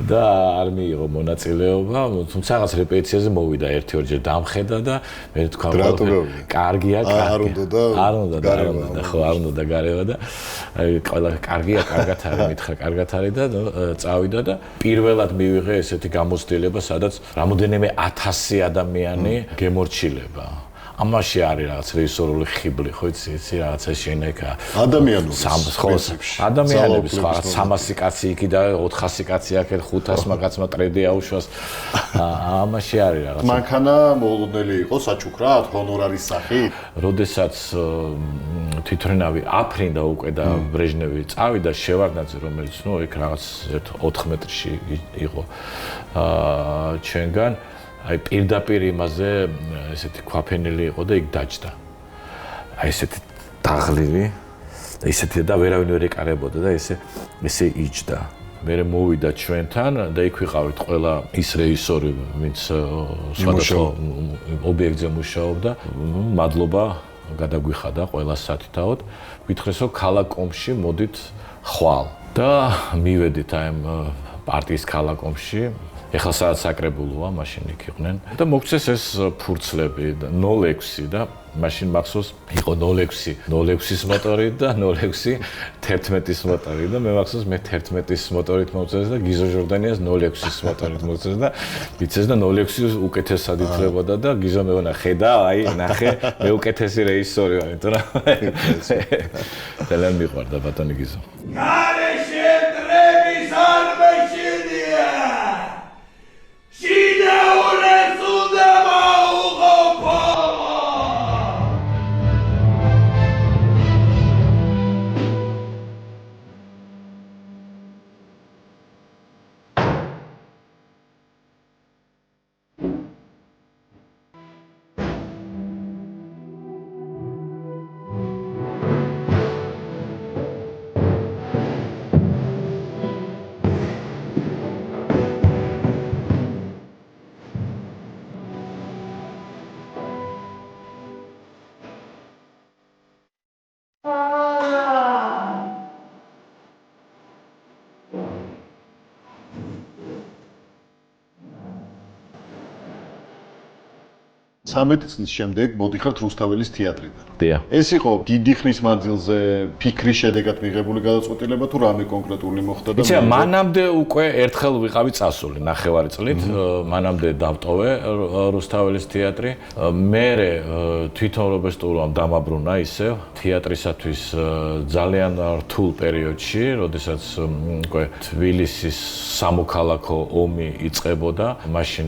და არ მიიღო მონაწილეობა, თუმცა რაღაც რეპეტიციაზე მოვიდა ერთი-ორჯერ დამხედა და მე თქვა კარგია, არ უნდა და გარევა და ყველა კარგია, კარგად არის, მითხრა კარგად არის და წავიდა და პირველად მივიღე ესეთი გამოცდილება, სადაც რამოდენიმე 1000 ადამიანი გემორჩილება. ამაში არის რაღაც რეჟისორული ხიბლი, ხო იცი, რაღაცა შენეკა. ადამიანური ადამიანების სხვა 300 კაცი იქი და 400 კაცი აქ 500 კაცმა ტრედი აუშვას. ამაში არის რაღაც. მანქანა მოულოდნელი იყო საჩუქრად, ჰონორარის სახით. როდესაც თვითონავი აფრინდა უკვე და ბრეჟნევი წავიდა შევარდნაძე, რომელიც ნუ იქ რაღაც 4 მეტრში იყო ჩვენგან. აი პირდაპირ იმაზე ესეთი ქვაფენილი იყო და იქ დაჯდა. აი ესეთი დაღლილი და ესეთი და ვერავინ ვერ ეკარებოდა და ესე იჯდა. მე მოვიდა ჩვენთან და იქ ვიყავით ყველა ის რეჟისორი, ვინც სხვადასხვა ობიექტზე მუშაობდა. მადლობა გადაგვიხადა ყველა სათითაოდ. გითხრეს რომ ქალაქ ომში მოდით ხვალ და მივედით აი პარტიის ქალაქ ომში. ეხლა სადაც საკრებულოა, მაშინ იქ იყვნენ და მოგცეს ეს ფურცლები და 06 და მაშინ მახსოვს იყო 06-ის მოტორი და 06 11-ის მოტორი და მე მახსოვს მე 11-ის მოტორით მოვწეს და გიზო ჟორდანიას 06-ის მოტორით მოვწეს და ვიცეს და 06 უკეთესად ითვლებოდა და გიზო მეონა ხედა, აი ნახე, მე უკეთესი რეჟისორი ვარ, იმიტომ რომ ძალიან მიყვარდა ბატონი გიზო. გარეშე დრების არ მეშინია. Შინაურებს უნდა მოუღობო. Სამეტი წლის შემდეგ მოდიხართ რუსთაველის თეატრიდან. დიახ. ეს იყო დიდი ხნის მანძილზე ფიქრის შედეგად მიღებული გადაწყვეტილება თუ რამე კონკრეტული მოხდა და იცი, მანამდე უკვე ერთხელ ვიყავი წასული 9 წლით, მანამდე დავტოვე რუსთაველის თეატრი. მე თვითონ რობესტურამ დამაბრუნა ისევ თეატრისათვის ძალიან რთულ პერიოდში, როდესაც უკვე თბილისის სამოქალაქო ომი იწყებოდა, მაშინ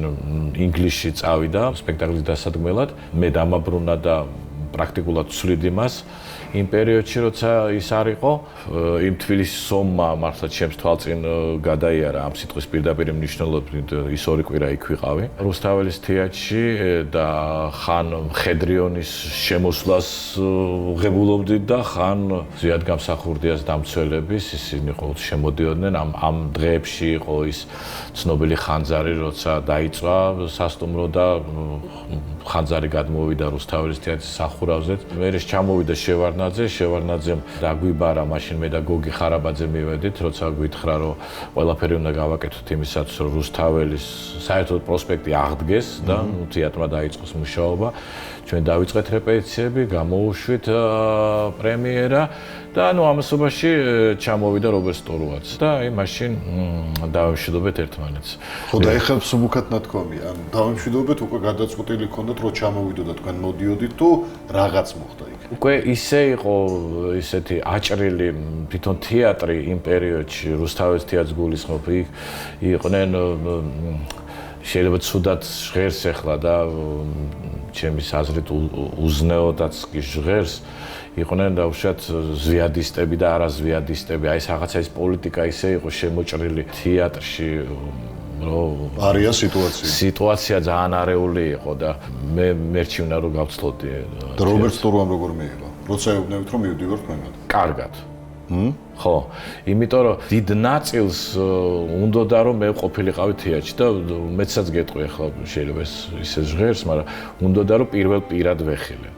ინგლისში წავიდა სპექტაკლის დასადგმელად. მე დამაბრუნა და პრაქტიკულად ვცვლიდი მას იმ პერიოდში, როცა ის არ იყო, იმ თბილისის ომმა მართლა ჩემს თვალწინ გადაიარა ამ სიტყვის პირდაპირ მნიშვნელობით, ის 2 კვირა იქ ვიყავი. რუსთაველის თეატრში და ხან მხედრიონის შემოსვლას ღებულობდით და ხან ზიად გამსახურდიას დამცველების, ისინი ყოველთვის შემოდიოდნენ ამ დღეებში იყო ის ცნობილი ხანძარი, როცა დაიწვა სასტუმრო და ხანძარი გადმოვიდა რუსთაველის თეატრის სახურავზე. მე ჩამოვიდა შევარდნაძე შევარდნაძემ დაგვიბარა, მაშინ მე და გოგი ხარაბაძე მივედით, როცა გვითხრა, რომ ყველაფერი უნდა გავაკეთოთ იმისათვის, რომ რუსთაველის საერთოდ პროსპექტი აღდგეს და თეატრმა დაიწყოს მუშაობა. ჩვენ დავიწყეთ რეპეტიციები, გამოუშვით პრემიერა და ამასობაში ჩამოვიდა რობერტ სტურუაც და მაშინ დავემშვიდობეთ ერთმანეთს. ხო და ეხლა მსუბუქად ნათქვამია, ან დავემშვიდობეთ, უკვე გადაწყვეტილი ჰქონდათ, რომ ჩამოვიდოდა თქვენ მოდიოდით თუ რაღაც მოხდა იქ. უკვე ისე იყო ისეთი აჭრილი თვითონ თეატრი იმ პერიოდში, რუსთაველის თეატრს გულისხმობ, იქ იყვნენ შეიძლება ცუდად ჟღერს ახლა და ჩემი აზრით უზნეოდაც კი ჟღერს იყვნენ დაუშვათ ზვიადისტები და არაზვიადისტები. აი ეს რაღაცა ის პოლიტიკა ისე იყო შემოჭრილი თეატრში, რომ არია სიტუაცია ძალიან არეული იყო და მე მერჩივნა რომ გავცლოდი. და რობერტ სტურუამ როგორ მიიღო? როცა ეუბნებით რომ მივდივართ მემად. კარგად. ხო, იმიტომ რომ დიდ ნაწილს უნდოდა რომ მე ყოფილიყავი თეატრში და მეცაც გეტყვი ახლა შეიძლება ისე ჟღერს, მაგრამ უნდოდა რომ პირველ პირად ვეხილე.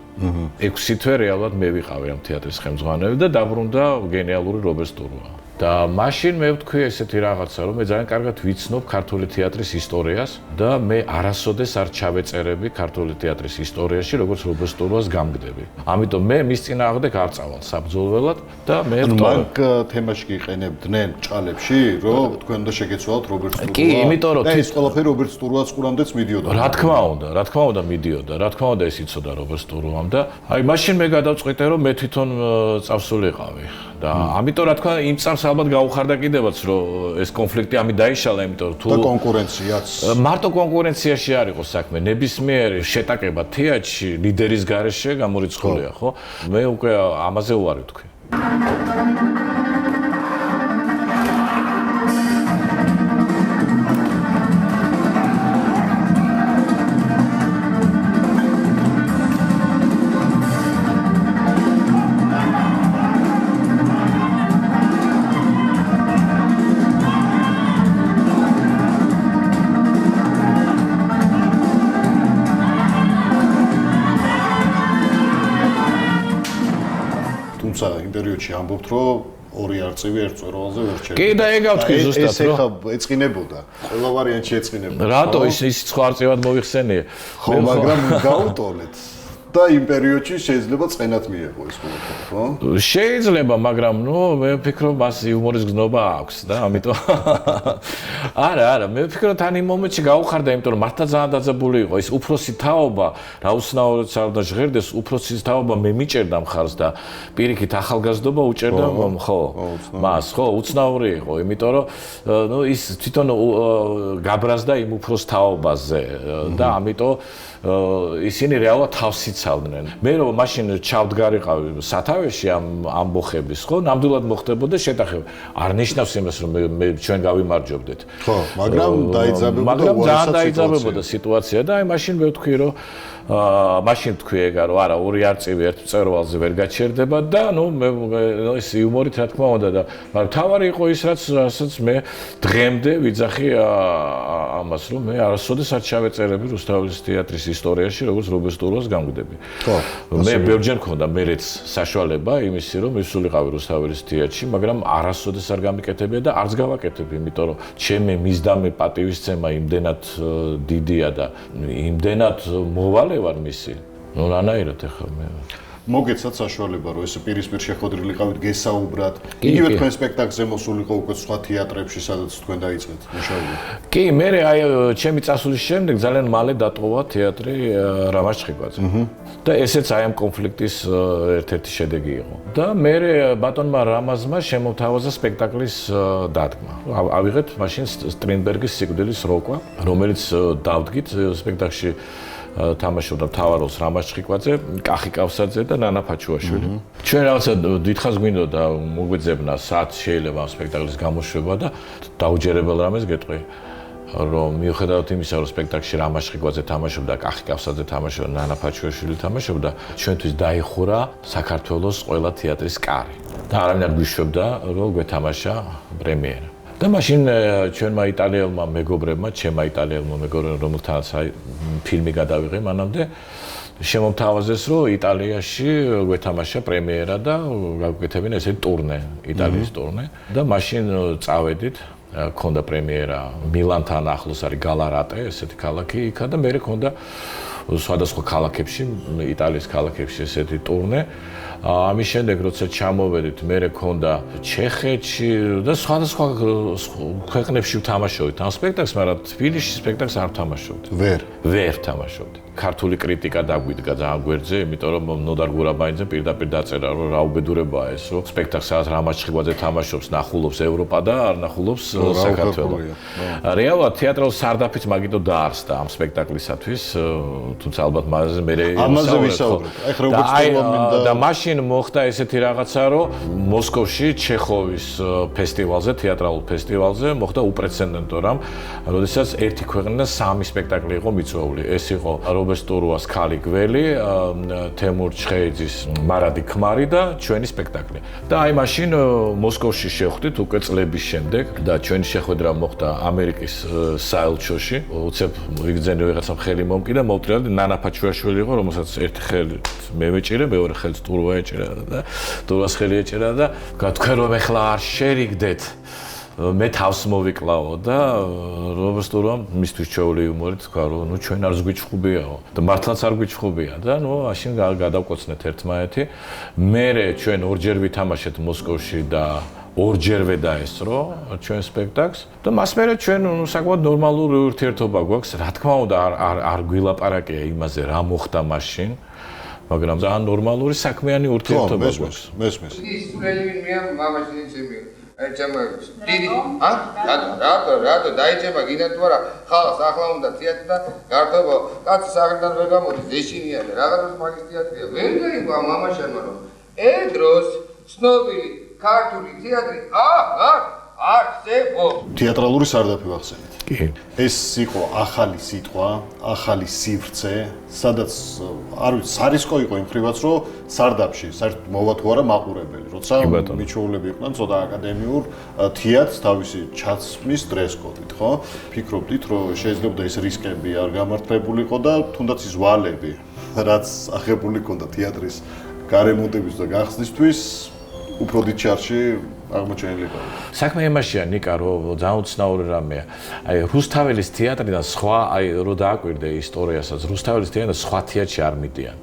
6 თვე რეალურად მე ვიყავი ამ თეატრის ხელმძღვანელი და დაბრუნდა გენიალური რობერტ სტურუა. და მაშინ მე ვთქვი ესეთი რაღაცა, რომ მე ძალიან კარგად ვიცნობ ქართული თეატრის ისტორიას და მე არასოდეს არ ჩავეწერები ქართული თეატრის ისტორიაში, როგორც რობერტ სტურუას გამგდები. ამიტომ მე მის წინააღმდეგ არ წავალ საბრძოლველად და მე მაგ თემაში იყენებდნენ ჭალებში, რომ თქვენ უნდა შეგეცვალოთ რობერტ სტურუა. კი, იმიტომ რომ ეს ყველაფერი რობერტ სტურუას ყურამდეც მიდიოდა. რა თქმა უნდა მიდიოდა, რა თქმა უნდა ეს იცოდა რობერტ სტურუამ და აი მაშინ მე გადავწყვიტე რომ მე თვითონ წავსულიყავი და ამიტომ რა თქმა იმ წამს ალბათ გაუხარდა კიდევაც რომ ეს კონფლიქტი ამით დაიშალა, იმიტომ რომ თუ და კონკურენციაც მარტო კონკურენციაში არ იყო საქმე, ნებისმიერი შეტაკება თეატრში ლიდერის გარეშე გამორიცხულია, ხო? მე უკვე ამაზე უარი ვთქვი. იმ პერიოდში ამბობთ, რომ ორი არწივი ერთ წვერვალზე ვერ ჩერდება. კი და ეგ ავთქვი ზუსტად, ეს ეხა ეწყინებოდა. ყველა ვარიანტში ეწყინებოდა. რატო ის სხვა არწივად მოიხსენიე? ხო, მაგრამ გაუტოლეთ. და იმ პერიოდში შეიძლება წენად მიეღო ეს ყველაფერი, ხო? შეიძლება, მაგრამ მე ვფიქრობ, მას იუმორის გზნობა აქვს და ამიტომ არა, მე ვფიქრობ, თან იმ მომენტში გაუხარდა, იმიტომ რომ მართლა ძალიან დაძაბული იყო. ის უფროსი თაობა, რა უცნაურიც არ უნდა ჟღერდეს, უფროსი თაობა მე მიჭერდა მხარს და პირიქით ახალგაზრდობა უჭერდა, ხო? მას, ხო, უცნაური იყო, იმიტომ რომ ის თვითონ გაბრაზდა იმ უფროს თაობაზე და ამიტომ ისინი რეალურად თავს იცავდნენ. მე რომ მაშინ ჩავდგარიყავი სათავეში ამ ამბოხების, ხო, ნამდვილად მოხდებოდა შეტახება. არ ნიშნავს იმას, რომ მე ჩვენ გავიმარჯვებდეთ. ხო, მაგრამ დაიძაბებოდა სიტუაცია და აი მაშინ მე ვთქვი, რომ მაშინ თქვი ეგა რომ არა ორი არწივი ერთ მწერვალზე ვერ გაჩერდება და მე ეს იუმორით რა თქმა უნდა და მაგრამ თავარი იყო ის რასაც მე დღემდე ვიძახი ამას რომ მე არასოდეს არ ჩავეწერები რუსთაველის თეატრის ისტორიაში როგორც რობერტ სტურუას გამგდები. ხო. მე ბევრჯერ მქონდა მერეც საშუალება იმისი რომ მივსულიყავი რუსთაველის თეატრში, მაგრამ არასოდეს არ გამიკეთებია და არც გავაკეთებ, იმიტომ რომ ჩემი მისდამი პატივისცემა იმდენად დიდია და იმდენად მოვალე ვარ მისი. რანაირად ახლა მე მოგეცათ საშუალება რომ ესე პირისპირ შეხვედრილიყავით გესაუბრათ. იგივე თქვენ სპექტაკლზე მოსულიყო უკვე სხვა თეატრებში, სადაც თქვენ დაიწყეთ მუშაობა. კი, მე აი ჩემი წასვლის შემდეგ ძალიან მალე დატოვა თეატრი რამაზ ჩხიკვაძე. და ესეც აი ამ კონფლიქტის ერთ-ერთი შედეგი იყო. და მე ბატონმა რამაზმა შემოთავაზა სპექტაკლის დადგმა. ავიღეთ მაშინ სტრინბერგის სიკვდილის როკვა, რომელიც დავდგით სპექტაკლში თამაშობდა მთავარ როლს რამაზ ჩხიკვაძე, კახი კავსაძე და ნანა ფაჩუაშვილი. ჩვენ რაღაცა დიდხანს გვინდოდა მოგვეძებნა საათ შეიძლება ამ სპექტაკლის გამოშვება და დაუჯერებელ რამეს გეტყვი. რომ მიუხედავად იმისა, რომ სპექტაკლში რამაზ ჩხიკვაძე თამაშობდა, კახი კავსაძე თამაშობდა, ნანა ფაჩუაშვილი თამაშობდა, ჩვენთვის დაიხურა საქართველოს ყველა თეატრის კარი. და არავინ არ გვიშვებდა, რომ გვეთამაშა პრემიერა. და მაშინ ჩვენმა იტალიელმა მეგობრებმა, ჩემმა იტალიელმა მეგობრებმა, რომელთანაც ფილმი გადავიღე მანამდე, შემომთავაზეს, რომ იტალიაში გვეთამაშა პრემიერა და გავუკეთებინა ესეთი ტურნე, იტალიის ტურნე და მაშინ წავედით. Ქონდა პრემიერა მილანთან ახლოს არის გალარატე, ესეთი ქალაქი იქა და მე მქონდა სხვადასხვა ქალაქებში, იტალიის ქალაქებში ესეთი ტურნე. ამის შემდეგ როცა ჩამოვედით, მე მქონდა ჩეხეთში და სხვადასხვა ქვეყნებში ვთამაშობდით ამ სპექტაკლს, მაგრამ თბილისში სპექტაკლს არ ვთამაშობდით. ვერ ვთამაშობდით. ქართული კრიტიკა დაგვიდგა ძალიან გვერდზე, იმიტომ რომ ნოდარ გურაბაინძემ პირდაპირ დაწერა, რომ რა უბედურებაა ეს, რომ სპექტაკლს სადაც რამაჩხიბაძე თამაშობს, ნახულობს ევროპა და არ ნახულობს საქართველოს. რეალურად თეატრალურ სარდაფიც მაგიტო დაარსდა ამ სპექტაკლისათვის, თუმცა ალბათ მასზე მე ამაზე ვისაუბრებ. ეხლა როგორც თემამინდა და მაშინ მოხდა ესეთი რაღაცა, რომ მოსკოვში ჩეხოვის ფესტივალზე, თეატრალურ ფესტივალზე მოხდა უპრეცედენტო რამ, როდესაც ერთი ქვეყნიდან 3 სპექტაკლი იყო მიწვეული. ეს იყო რობერტ სტურუას ქალი გველი, თემურ ჩხეიძის მარადი ქმარი და ჩვენი სპექტაკლი. და აი მაშინ მოსკოვში შევხვდით უკვე წლების შემდეგ და ჩვენი შეხვედრა მოხდა ამერიკის საელჩოში. უცებ იგზენი ვიღაცამ ხელი მომკიდა, მოვტრიალდი ნანა ფაჩუაშვილი იყო, რომელსაც ერთი ხელით მე მეჭირე, მეორე ხელით სტურუა ეჭირა და სტურუას ხელი ეჭირა და თქვენ რომ ეხლა არ შერიგდეთ მე თავს მოვიკლავო და რობერტ სტურუამ მისთვის ჩვეული იუმორით თქვა რომ ნუ ჩვენ არც გვიჩხუბიაო და მართლაც არ გვიჩხუბია და ნუ მაშინ გადავკოცნეთ ერთმანეთი. მერე ჩვენ ორჯერ ვითამაშეთ მოსკოვში და ორჯერვე დაესწრო ჩვენ სპექტაკლს და მას მერე ჩვენ საკმაოდ ნორმალური ურთიერთობა გვაქვს. რა თქმა უნდა არ გვილაპარაკია იმაზე რა მოხდა მაშინ, მაგრამ ძალიან ნორმალური საქმიანი ურთიერთობა გვაქვს. მესმის. ის სულელი ვინმეა მამაში ძემი. აი ჩამოიოს. დიდი. რატო დაიჭება გინდა თუ არა? ხალხს ახლა უნდა თეატრი და გართობა. კაცი სახლიდან ვერ გამოდის, ეშინიანე. რაღაცას მაგის თეატრია. ვერ გაიგო ამ მამაშენმა რომ ედროს ცნობილი ქართული თეატრი არსებო. თეატრალური სარდაფი ვახსენეთ. კი. ეს იყო ახალი სიტყვა, ახალი სივრცე, სადაც არ ვიცი, სარისკო იყო იმ ხრივაც, რომ სარდაფში საერთოდ მოვა თუ არა მაყურებელი, როცა მიჩვეულები იყვნენ ცოტა აკადემიურ თეატრს თავისი ჩაცმის დრესკოდით, ხო? ფიქრობდით, რომ შეიძლება ეს რისკები არ გამართლებულიყო და თუნდაც ის ვალები, რაც აღებული ჰქონდა თეატრის გარემონტების და გახსნისთვის, უფრო დიდ ჩარჩი აღმოჩენილი იყო. საქმე იმაშია ნიკა, რომ ძალიან უცნაური რამეა. აი რუსთაველის თეატრიდან სხვა, აი რო დააკვირდე ისტორიასაც, რუსთაველის თეატრიდან სხვა თეატრში არ მიდიან.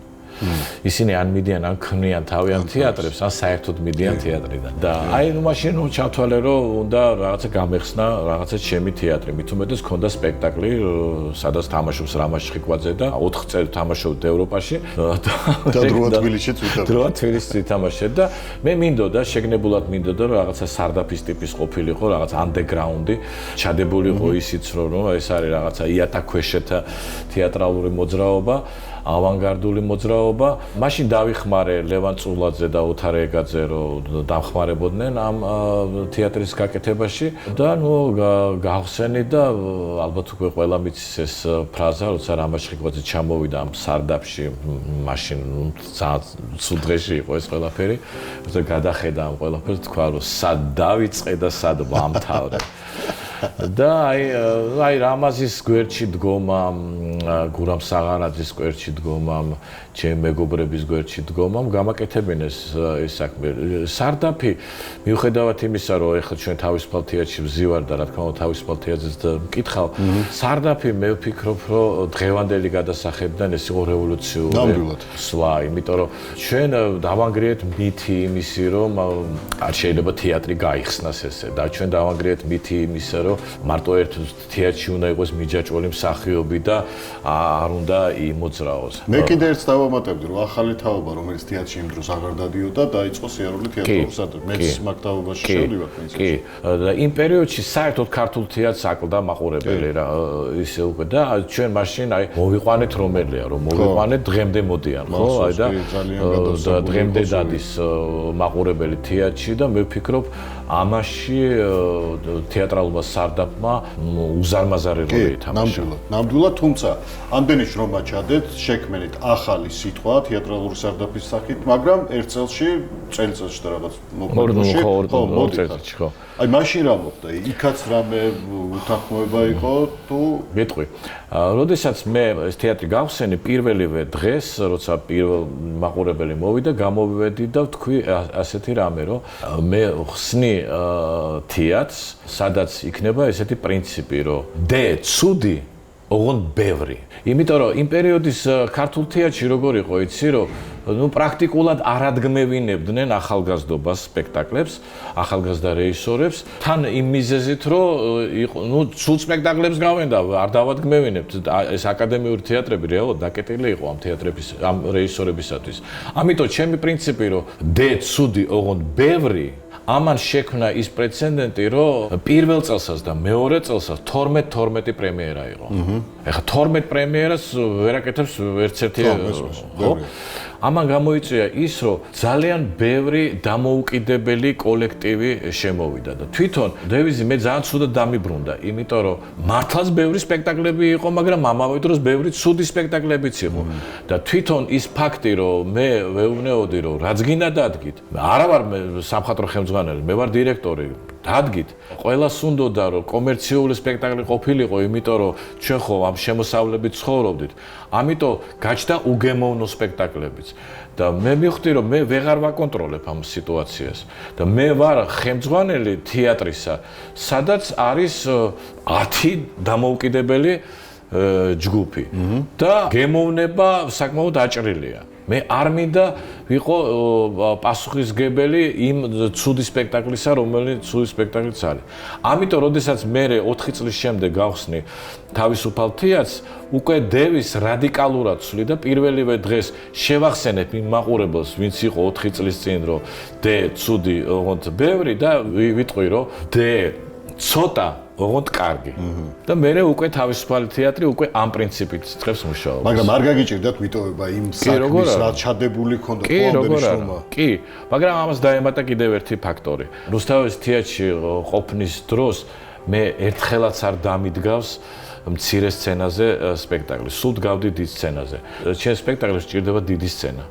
ისინი ან მიდიან, ან ქმნიან თავიანთ თეატრებს, ან საერთოდ მიდიან თეატრიდან. და აი მაშინ ჩავთვალე, რომ უნდა რაღაცა გამეხსნა, რაღაცა ჩემი თეატრი. მით უმეტეს ქონდა სპექტაკლი, სადაც თამაშობს რამაზ შხიკვაძე და 4 წელი თამაშობდა ევროპაში და დროა თბილისშიც ვითამაშე. დროა თბილისში თამაშე და მე მინდოდა, შეგნებულად მინდოდა, რომ რაღაცა სარდაფის ტიპის ყოფილიყო, რაღაც ანდერგრაუნდი, ჩადებულიყო ისიც, რომ ეს არის რაღაცა იატაკქვეშეთა თეატრალური მოძრაობა. ავანგარდული მოძრაობა. მაშინ დავიხმარე ლევან წულაძე და ოთარ ეგაძე, რომ დამხმარებოდნენ ამ თეატრის გაკეთებაში და ნუ გავხსენი და ალბათ უკვე ყველა მიცის ეს ფრაზა, როცა რამაზ შხიკვაძე ჩამოვიდა ამ სარდაფში, მაშინ ძალიან ცუდ დღეში იყო ეს ყველაფერი. როცა გადახედა ამ ყველაფერს, თქვა რომ სად დავიწყე და სად ვამთავრე. და აი რამაზის გვერდში დგომა, გურამ საღარაძის გვერდში დგომა, ჩემ მეგობრების გვერდში დგომა, გამაკეთებენ ეს საქმე. სარდაფი მიუხედავად იმისა, რომ ეხლა ჩვენ თავისუფალ თეატრში ვზივარ და რა თქმა უნდა თავისუფალ თეატრზეც მკითხავ, სარდაფი მე ვფიქრობ, რომ დღევანდელი გადასახებიდან ეს იყო რევოლუციური სვლა, იმიტომ რომ ჩვენ დავანგრიეთ მითი იმისი, რომ არ შეიძლება თეატრი გაიხსნას ესე და ჩვენ დავანგრიეთ მითი იმისა, რომ მარტო ერთ თეატრში უნდა იყოს მიჯაჭვული მსახიობი და არ უნდა იმოძრაოს. მე კიდე ერთს დავამატებდი, რომ ახალი თაობა, რომელიც თეატრში იმ დროს აღარ დადიოდა, დაიწყო სიარული თეატრალურ სარდაფში. მეც მაგ თაობაში შევდივარ პრინციპში. კი, და იმ პერიოდში საერთოდ ქართულ თეატრს აკლდა მაყურებელი რა, ისე უკვე და ჩვენ მაშინ აი მოვიყვანეთ რომელია, რომ მოვიყვანეთ დღემდე მოდიან, ხო? აი და დღემდე დადის მაყურებელი თეატრში და მე ვფიქრობ ამაში თეატრალურმა სარდაფმა უზარმაზარი როლი ითამაშა. ნამდვილად, თუმცა ამდენი შრომა ჩადეთ, შექმნით ახალი სიტყვა თეატრალური სარდაფის სახით, მაგრამ ერთ წელიწადში და რაღაც მოკლედში, აი მაშინ რა მოხდა? იქაც რამე უთანხმოება იყო თუ გეტყვი. როდესაც მე ეს თეატრი გავხსენი პირველივე დღეს, როცა პირველ მაყურებელი მოვიდა, გამოვიდი და ვთქვი ასეთი რამე, რომ მე ხსნი თეატრს, სადაც იქნება ესეთი პრინციპი, რომ დე ცუდი ოღონდ ბევრი. იმიტომ რომ იმ პერიოდის ქართულ თეატრში როგორ იყო, იცი რომ პრაქტიკულად არ ადგენებდნენ ახალგაზრდობას სპექტაკლებს, ახალგაზრდა რეჟისორებს, თან იმ მიზეზით, რომ სულ სპექტაკლებს გავენდა, არ დავადგმევინებთ. ეს აკადემიური თეატრები რეალურად დაკეტილი იყო ამ თეატრების, ამ რეჟისორებისათვის. ამიტომ ჩემი პრინციპი, რომ დე ცუდი ოღონდ ბევრი ამან შექმნა ის პრეცედენტი, რომ პირველ წელსაც და მეორე წელსაც 12 პრემიერა იყო. ეხლა 12 პრემიერას ვერ აკეთებს ერთ ერთი, ხო? ამან გამოიწვია ის, რომ ძალიან ბევრი დამოუკიდებელი კოლექტივი შემოვიდა და თვითონ დევიზი მე ძალიან ცუდად დამიბრუნდა, იმიტომ რომ მართლაც ბევრი სპექტაკლები იყო, მაგრამ ამავე დროს ბევრი ცუდი სპექტაკლებიც იყო. და თვითონ ის ფაქტი, რომ მე ვეუბნეოდი, რომ რაც გინდა დადგით, არა ვარ მე სამხატვრო ხელმძღვანელი, მე ვარ დირექტორი. დადგით, ყველას უნდოდა რომ კომერციული სპექტაკლი ყოფილიყო, იმიტომ რომ ჩვენ ხო ამ შემოსავლებით ცხოვრობდით. ამიტომ გაჩნდა უგემოვნო სპექტაკლებიც. და მე მივხვდი რომ მე ვეღარ ვაკონტროლებ ამ სიტუაციას და მე ვარ ხელმძღვანელი თეატრისა, სადაც არის 10 დამოუკიდებელი ჯგუფი და გემოვნება საკმაოდ აჭრილია. მე არ მინდა ვიყო პასუხისგებელი იმ ცუდი სპექტაკლისა, რომელიც ცუდი სპექტაკლიც არის. ამიტომ, როდესაც მე 4 წლის შემდეგ გავხსნი თავისუფალ თეატრს, უკვე დევის რადიკალურად ვცვლი და პირველივე დღეს შევახსენებ იმ მაყურებელს, ვინც იყო 4 წლის წინ, რომ დე ცუდი ოღონდ ბევრი და ვიტყვი, რომ დე ცოტა ოღონდ კარგი. და მე უკვე თავისუფალი თეატრი უკვე ამ პრინციპით წევს მუშაობას. მაგრამ არ გაგიჭირდათ ვიტოვება იმ საქმის, რაც ჩადებული ქონდა ყოველდღიური შრომა. კი, მაგრამ ამას დაემატა კიდევ ერთი ფაქტორი. რუსთავის თეატრში ყოფნის დროს მე ერთხელაც არ დამიდგავს მცირე სცენაზე სპექტაკლი. სულ დგავდი დიდ სცენაზე. ჩემს სპექტაკლებში სჭირდება დიდი სცენა.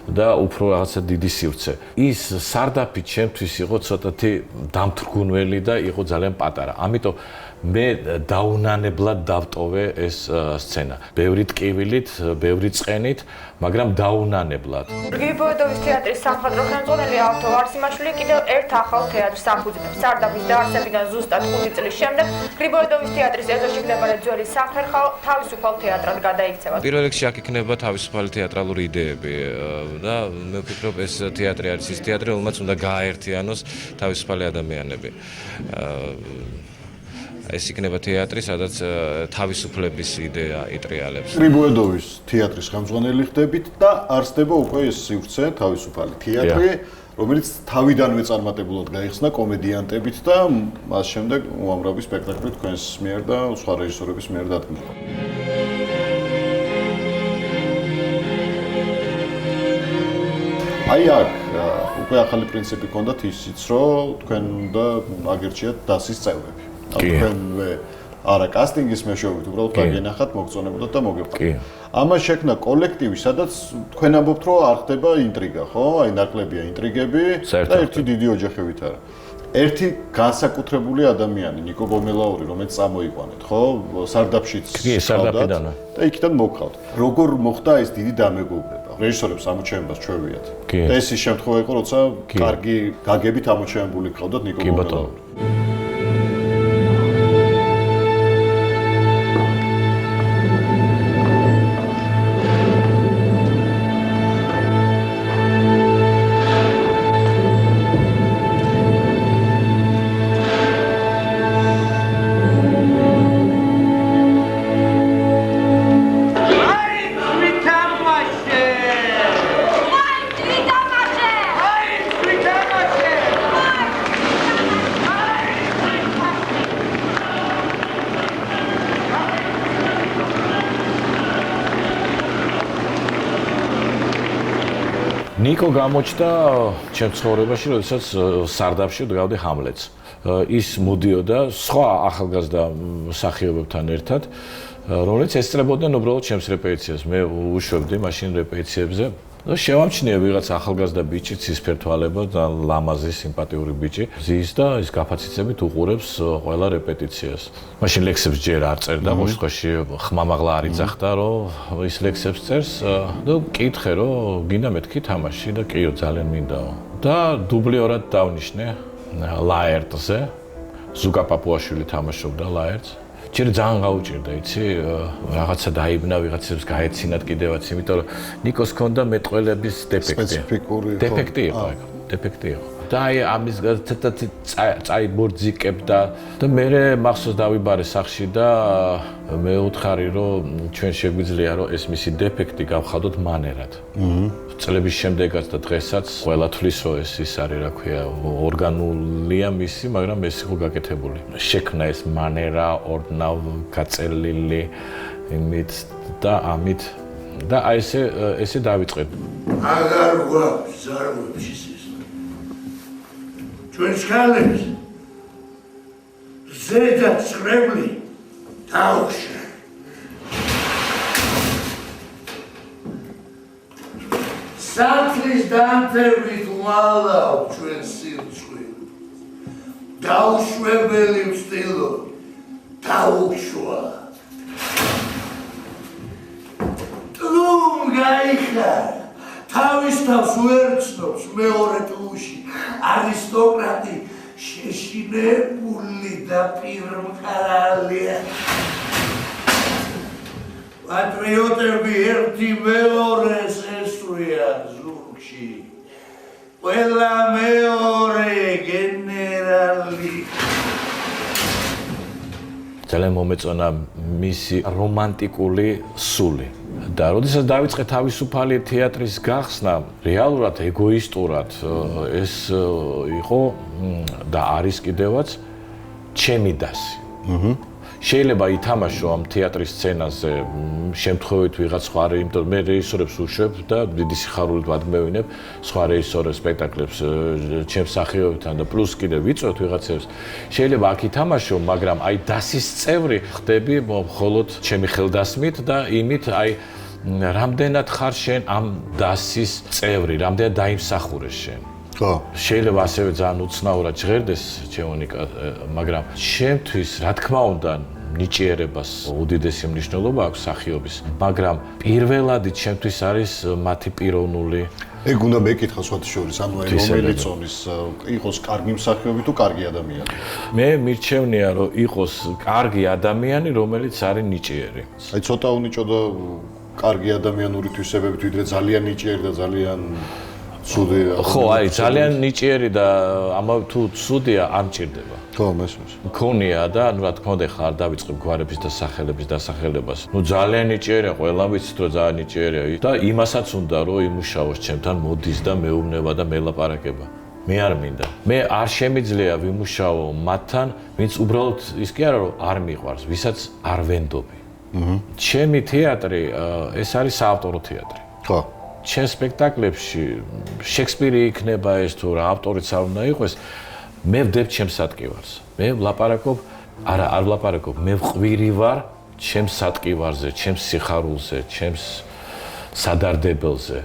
და უფრო რაღაცა დიდი სივრცე. ის სარდაფი ჩემთვის იყო ცოტათი დამთრგუნველი და იყო ძალიან პატარა. ამიტომ მე დაუნანებლად დავტოვე ეს სცენა. ბევრი ტკივილით, ბევრი წყენით, მაგრამ დაუნანებლად. გრიბოედოვის თეატრის სამხატვრო ხელმძღვანელი ავთო ვარსიმაშვილი კიდევ ერთ ახალ თეატრს ახუძნებს. სარდაფის დაარსებიდან ზუსტად 5 წლის შემდეგ გრიბოედოვის თეატრის ეზოში მდებარე ძველი სამხერხაო თავისუფალ თეატრად გადაიქცევა. პირველ რიგში აქ იქნება თავისუფალი თეატრალური იდეები და მე ვფიქრობ ეს თეატრი არის ის თეატრი, რომელმაც უნდა გააერთიანოს თავისუფალი ადამიანები. ეს იქნება თეატრი, სადაც თავისუფლების იდეა იტრიალებს. გრიბოედოვის თეატრის ხელმძღვანელი ხდებით და არსდება უკვე ეს სივრცე თავისუფალი თეატრი, რომელიც თავიდანვე წარმატებულად გაიხსნა კომედიანტებით და მას შემდეგ უამრავი სპექტაკლი თქვენს მიერ და სხვა რეჟისორების მიერ დადგმდება. აი აქ უკვე ახალი პრინციპი ჰქონდათ ისიც, რომ თქვენ უნდა აგერჩიათ დასის წევრები. თქვენვე არა კასტინგის მეშვეობით, უბრალოდ დაგენახათ, მოგწონებოდათ და მოგეყვანათ. ამას შექმნა კოლექტივი, სადაც თქვენ ამბობთ, რომ არ ხდება ინტრიგა, ხო? აი ნაკლებია ინტრიგები და ერთი დიდი ოჯახებით არა. ერთი განსაკუთრებული ადამიანი, ნიკო გომელაური, რომელიც წამოიყვანეთ, ხო? სარდაფშიც სარდაფიდან და იქიდან მოგყავთ. როგორ მოხდა ეს დიდი დამეგობრება? რეჟისორებს ამოჩენებას ჩვევიათ. და ეს ის შემთხვევა იყო, როცა კარგი გაგებით ამოჩენებული გყავდათ ნიკო გომელაური. ნიკო გამოჩნდა ჩემ ცხოვრებაში, როდესაც სარდაფში ვდგავდი ჰამლეტს. ის მოდიოდა სხვა ახალგაზრდა მსახიობებთან ერთად, რომელიც ესწრებოდნენ უბრალოდ ჩემს რეპეტიციას. მე უშვებდი მაშინ რეპეტიციებზე შევამჩნია ვიღაც ახალგაზრდა ბიჭი, ცისფერ თვალებო და ლამაზი, სიმპათიური ბიჭი. ზის და ის გაფაციცებით უყურებს ყველა რეპეტიციას. მაშინ ლექსებს ჯერ არ წერდა, ყოველ შემთხვევაში ხმამაღლა არ იძახდა, რომ ის ლექსებს წერს და მკითხე, რომ გინდა მეთქი თამაში და კიო ძალიან მინდაო. და დუბლიორად დავნიშნე ლაერტზე. ზუგა პაპუაშვილი თამაშობდა ლაერტს. ჯერ ძალიან გაუჭირდა, იცი, რაღაცა დაიბნა, ვიღაცებს გაეცინათ კიდევაც, იმიტომ რომ ნიკოს ჰქონდა მეტყველების დეფექტი. სპეციფიკური დეფექტი იყო, დეფექტი იყო. და აი ამის ცოტათი წაიბორძიკებდა და მე მახსოვს დავიბარე სახში და მე უთხარი, რომ ჩვენ შეგვიძლია რომ ეს მისი დეფექტი გავხადოთ მანერად. წლების შემდეგაც და დღესაც ყველა თვლის რომ ეს ის არის, რა ქვია, ორგანულია მისი, მაგრამ ეს იყო გაკეთებული. შექმნა ეს მანერა, ორდნავ გაწელილი იმით და ამით და აი ესე დავიწყეთ. აღარ გვაქვს ზარღვებში სიზმრი. ჩვენ ხალხს ზედა წრემლი დაუხშა. სათლის დამთებით ვალავ ჩვენ სილჩხვი. დაუშვებელი ვსტილო დაუშვა. გაიხარ თავის თავს უერცნობს მეორე ტლუში არისტოკრატი შეშინებული და პირმხარალია პატრიოტები ერთი მეორეს ესვრიან ზურგში ყველა მეორე გენერალი ძალიან მომეწონა მისი რომანტიკული სული. და როდესაც დავიწყე თავისუფალი თეატრის გახსნა, რეალურად ეგოისტურად ეს იყო და არის კიდევაც ჩემი დასი. შეიძლება ითამაშო ამ თეატრის სცენაზე შემთხვევით ვიღაც სხვა არის, იმიტომ რომ მე რეჟისორებს უშვებ და დიდი სიხარულით ვადმევინებ სხვა რეჟისორებს სპექტაკლებს ჩემს სახიობებთან და პლუს კიდე ვიწვევთ ვიღაცებს. შეიძლება აქ ითამაშო, მაგრამ აი დასის წევრი ხდები მხოლოდ ჩემი ხელდასმით და იმით აი რამდენად ხარ შენ ამ დასის წევრი, რამდენად დაიმსახურე შენ. ხო. შეიძლება ასევე ძალიან უცნაურად ჟღერდეს ჩემონიკა, მაგრამ ჩემთვის რა თქმა უნდა ნიჭიერებას უდიდესი მნიშვნელობა აქვს სახიობის, მაგრამ პირველადი ჩემთვის არის მათი პიროვნული. ეგ უნდა მეკითხა სხვათა შორის, ანუ აი რომელიც ონის იყოს კარგი მსახიობი თუ კარგი ადამიანი. მე მირჩევნია რომ იყოს კარგი ადამიანი, რომელიც არის ნიჭიერი. აი ცოტა უნიჭო და კარგი ადამიანური თვისებებით, ვიდრე ძალიან ნიჭიერი და ძალიან ცუდი. ხო, აი ძალიან ნიჭიერი და ამავე თუ ცუდია არ მჭირდება. ხო, მესმის. მქონია და ნუ რა თქმა უნდა ხა არ დავიწყებ გვარების და სახელების დასახელებას. ნუ ძალიან ნიჭიერია, ყველა ვიცით რომ ძალიან ნიჭიერია და იმასაც უნდა რომ იმუშაოს ჩემთან მოდის და მეუბნება და მელაპარაკება. მე არ მინდა. მე არ შემიძლია ვიმუშაო მათთან, ვინც უბრალოდ ის კი არა რომ არ მიყვარს, ვისაც არ ვენდობი. ჩემი თეატრი ეს არის საავტორო თეატრი. ხო. ჩემ სპექტაკლებში შექსპირი იქნება ეს თუ რა ავტორიც არ უნდა იყოს, მე ვდებ ჩემს სატკივარს. მე ვლაპარაკობ, არ ვლაპარაკობ, მე ვყვირი ვარ ჩემს სატკივარზე, ჩემს სიხარულზე, ჩემს სადარდებელზე.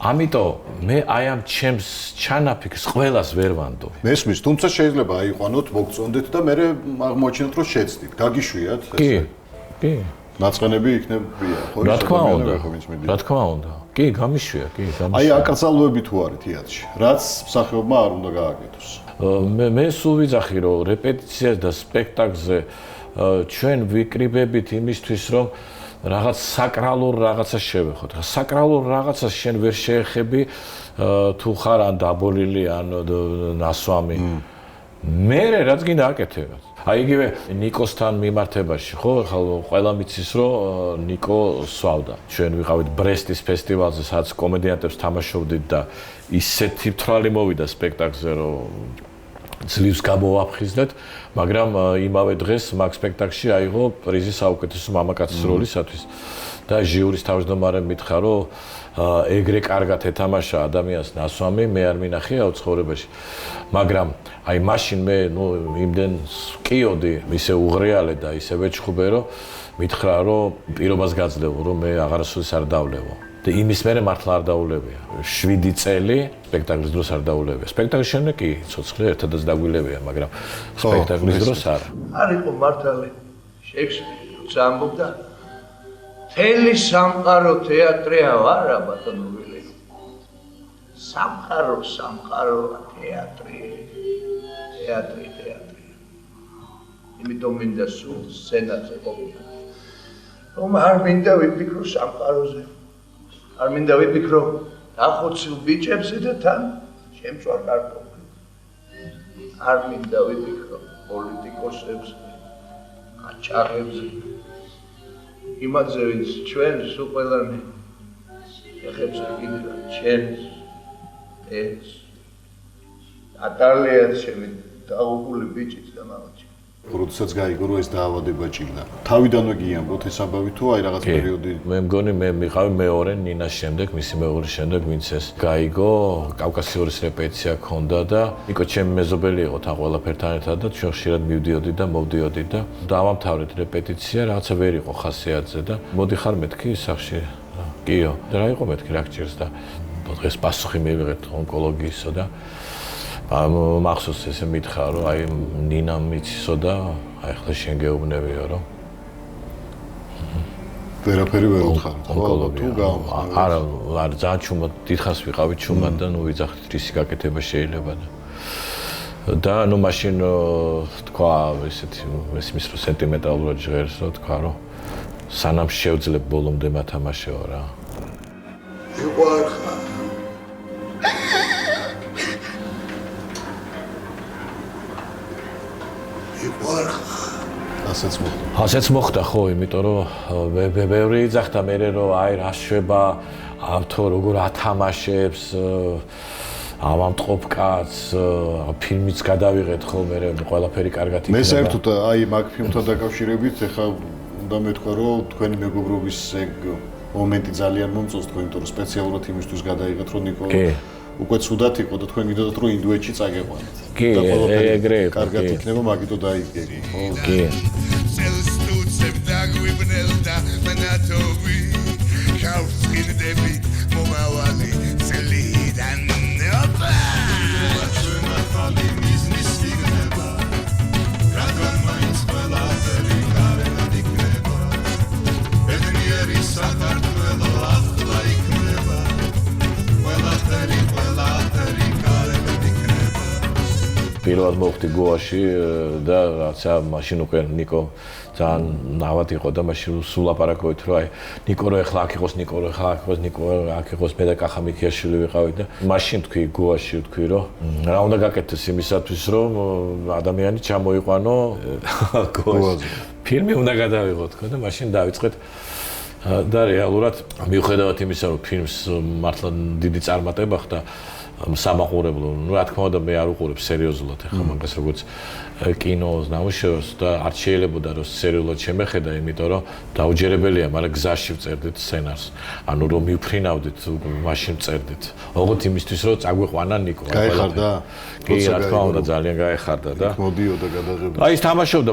ამიტომ მე აი ამ ჩემს ჩანაფიქრს ყველას ვერ ვანდობ. მესმის, თუმცა შეიძლება აიყვანოთ, მოგწონდეთ და მე აღმოჩინოთ რომ შეცდით. გაგიშვიათ ესე. კი. მაწყენები იქნებია, ხო? რა თქმა უნდა. რა თქმა უნდა. კი, გამიშვია, კი, გამიშვია. აი აკრძალვები თუ არის თეატრში, რაც მსახიობმა არ უნდა გააკეთოს. მე სულ ვიძახი რომ რეპეტიციაზე და სპექტაკლზე ჩვენ ვიკრიბებით იმისთვის რომ რაღაც საკრალურ რაღაცას შევეხოთ. საკრალურ რაღაცას შენ ვერ შეეხები თუ ხარ ან დაბოლილი ან ნასვამი. მე რაც გინდა აკეთებად. აი იგივე ნიკოსთან მიმართებაში, ხო, ხალხო ყველა მიცის რომ ნიკო სვავდა. ჩვენ ვიყავით ბრესტის ფესტივალზე, სადაც კომედიანტებს თამაშობდით და ისეთი თრალი მოვიდა სპექტაკლზე, რომ ძლივს გამოვაფხიზდეთ, მაგრამ იმავე დღეს მაგ სპექტაკლში აიღო პრიზი საუკეთესო მამაკაცის როლისათვის. და ჟიურის თავმჯდომარემ მითხრა, რომ ეგრე კარგად ეთამაშა ადამიანს ნასვამი, მე არ მინახია ცხოვრებაში. მაგრამ აი მაშინ მე იმდენ ვკიოდი, ისე უღრიალე და ისე ვეჩხუბე, რომ მითხრა, რომ პირობას გაძლევო, რომ მე აღარასოდეს არ დავლევო. და იმის მერე მართლა არ დაულებია. 7 წელი სპექტაკლის დროს არ დაულებია. სპექტაკლის შემდეგ კი ცოცხლე ერთადაც დაგვილებია, მაგრამ სპექტაკლის დროს არა. არ იყო მართალი შექსპირი, როცა ამბობდა მთელი სამყარო თეატრია ვარა ბატონო ვილი. სამყარო თეატრი. იმიტომ მინდა სულ სცენაზე ყოფნა. რომ არ მინდა ვიფიქრო სამყაროზე. არ მინდა ვიფიქრო დახოცილ ბიჭებზე და თან შემწვარ კარტოფილზე. არ მინდა ვიფიქრო პოლიტიკოსებზე, აჭარებზე. იმაზე ვინც ჩვენს უყველანი ეხებს კიდევ ჩემს ეს ატალიას ჩემი დაუგული ბიჭიც და მამაჩი. როდესაც გაიგო რომ ეს დაავადება ჭირდა. თავიდანვე გიამბოთ ეს საბავი თუ აი რაღაც პერიოდი. მე მგონი მე მიყავი მეორე ნინას შემდეგ, მისი მეუღლის შემდეგ, ვინც ეს გაიგო, კავკასიორის რეპეტიცია ქონდა და ნიკო ჩემი მეზობელი იყო თან ყველაფერთან ერთად და ჩვენ ხშირად მივდიოდი და მოვდიოდი და დავამთავრეთ რეპეტიცია, რაღაცა ვერ იყო ხასიათზე და მოდიხარ მეთქი სახში. კიო, და რა იყო მეთქი რა გჭირს და დღეს პასუხი მივიღეთ ონკოლოგიისო და მახსოვს ესე მითხრა რომ აი ნინამ მიცისო და აი ახლა შენ გეუბნებიო რომ ვერაფერი ვერ უთხარ ონკოლოგია არა ძალიან ჩუმად დიდხანს ვიყავი ჩუმად და ნუ ვიძახით რისი გაკეთება შეიძლება და ნუ მაშინ თქვა ესეთი ესმის რომ სენტიმენტალურად ჟღერს რომ თქვა რომ სანამ შევძლებ ბოლომდე მათამაშეო რა იყვარხარ ასეც მოხდა ხო, იმიტომ რომ ბევრი იძახდა მე რომ აი რა შვება ავთო როგორ ათამაშებს ავამტყობ კაცს ფილმიც გადავიღეთ ხო მე ყველაფერი კარგად იქნება. მე საერთოდ აი მაგ ფილმთან დაკავშირებით ეხლა უნდა მეთქვა რომ თქვენი მეგობრობის ეგ მომენტი ძალიან მომწონს თქვენ, იმიტომ რომ სპეციალურად იმისთვის გადაიღეთ რომ ნიკო უკვე ცუდად იყო და თქვენ გიდოდათ რომ ინდუეთში წაგეყვანეთ. კი, ეგრე იყო. კარგად იქნება, მაგითო დაიგეგმეთ. ხო, კი. წელსტუცებ დაგვიბნელდა მნათობი გავწინდები მომავალი წლიდან ოპა ჩვენ ახალი ბიზნეს ვიგნება რადგან მაინც ყველაფერი გარემად იქნება ბედნიერი საქართველო ახლა იქნება ყველაფერი გარემად იქნება პირველად მოვხდი გოაში და რაცა მაშინ უკვე ნიკო ძალიან ნავად იყო და მაშინ სულ ლაპარაკობთ რომ აი ნიკო რო ეხლა აქ იყოს ნიკო რო ეხლა აქ იყოს ნიკო აქ იყოს მე და კახა მიქიაშვილი ვიყავით და მაშინ თქვი გოაში თქვი რომ რა უნდა გაკეთდეს იმისათვის რომ ადამიანი ჩამოიყვანო გოაში ფილმი უნდა გადავიღოთ ხო და მაშინ დავიწყეთ და რეალურად მიუხედავად იმისა რომ ფილმს მართლა დიდი წარმატება ხდა სამაყურებლო, ну, რა თქმა უნდა, მე არ უყურებ სერიოზულად ახლა მაგას როგორც კინოს ნამუშევრს და არ შეიძლებოდა რომ სერიოზულად შემეხედა, იმიტომ რომ დაუჯერებელია, მაგრამ გზაში ვწერდით სცენარს. ანუ რომ მივფრინავდით, მაშინ ვწერდით. ოღონდ იმისთვის რომ წაგვიყვანა ნიკო. გაეხარდა? კი, რა თქმა უნდა, ძალიან გაეხარდა და მოდიოდა გადაღებაში. აი, თამაშობდა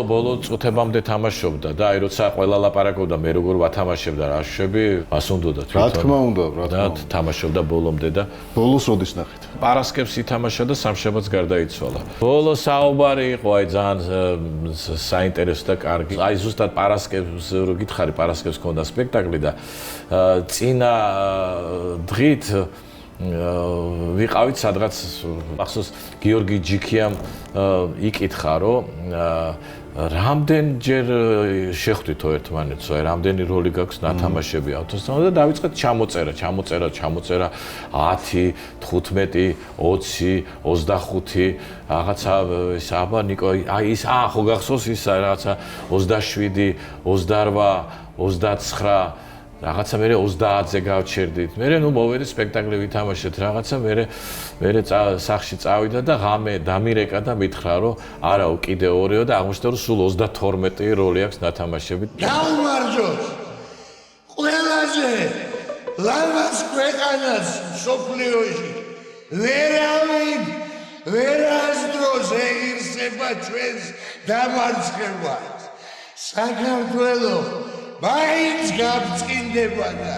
ბოლო წუთებამდე თამაშობდა და აი, როცა ყველა ლაპარაკობდა მე როგორ ვათამაშებდა რა შვები, ასუნდოდა თვითონ. რა თქმა უნდა, და თამაშობდა ბოლომდე და ბოლოს როდის ნახეთ? პარასკევს ითამაშა და სამშაბათს გარდაიცვალა. ბოლო საუბარი იყო აი ძალიან საინტერესო და კარგი. აი ზუსტად პარასკევს რო გითხარი, პარასკევს ქონდა სპექტაკლი და წინა დღით ვიყავით სადღაც ახსოვს გიორგი ჯიქიამ იკითხა რომ რამდენჯერ შეხვდითო ერთმანეთს, აი რამდენი როლი გაქვს ნათამაშები ავთოსთან და დავიწყეთ ჩამოწერა 10, 15, 20, 25 რაღაცა ეს აბა ნიკო აი ის ხო გახსოვს ის რაღაცა 27, 28, 29 რაღაცა მე 30-ზე გავჩერდით. მე ნუ მოვედი სპექტაკლი ვითამაშეთ რაღაცა მე სახში წავიდა და ღამე დამირეკა და მითხრა რომ არაო კიდე 2-ო და აღმოჩნდა რომ სულ 32 როლი აქვს ნათამაშები. გაუმარჯოთ ყველაზე ლამაზ ქვეყანას სოფლიოში ვერასდროს ეღირსება ჩვენს დამარცხებას საქართველო მაინც გაბწყინდება და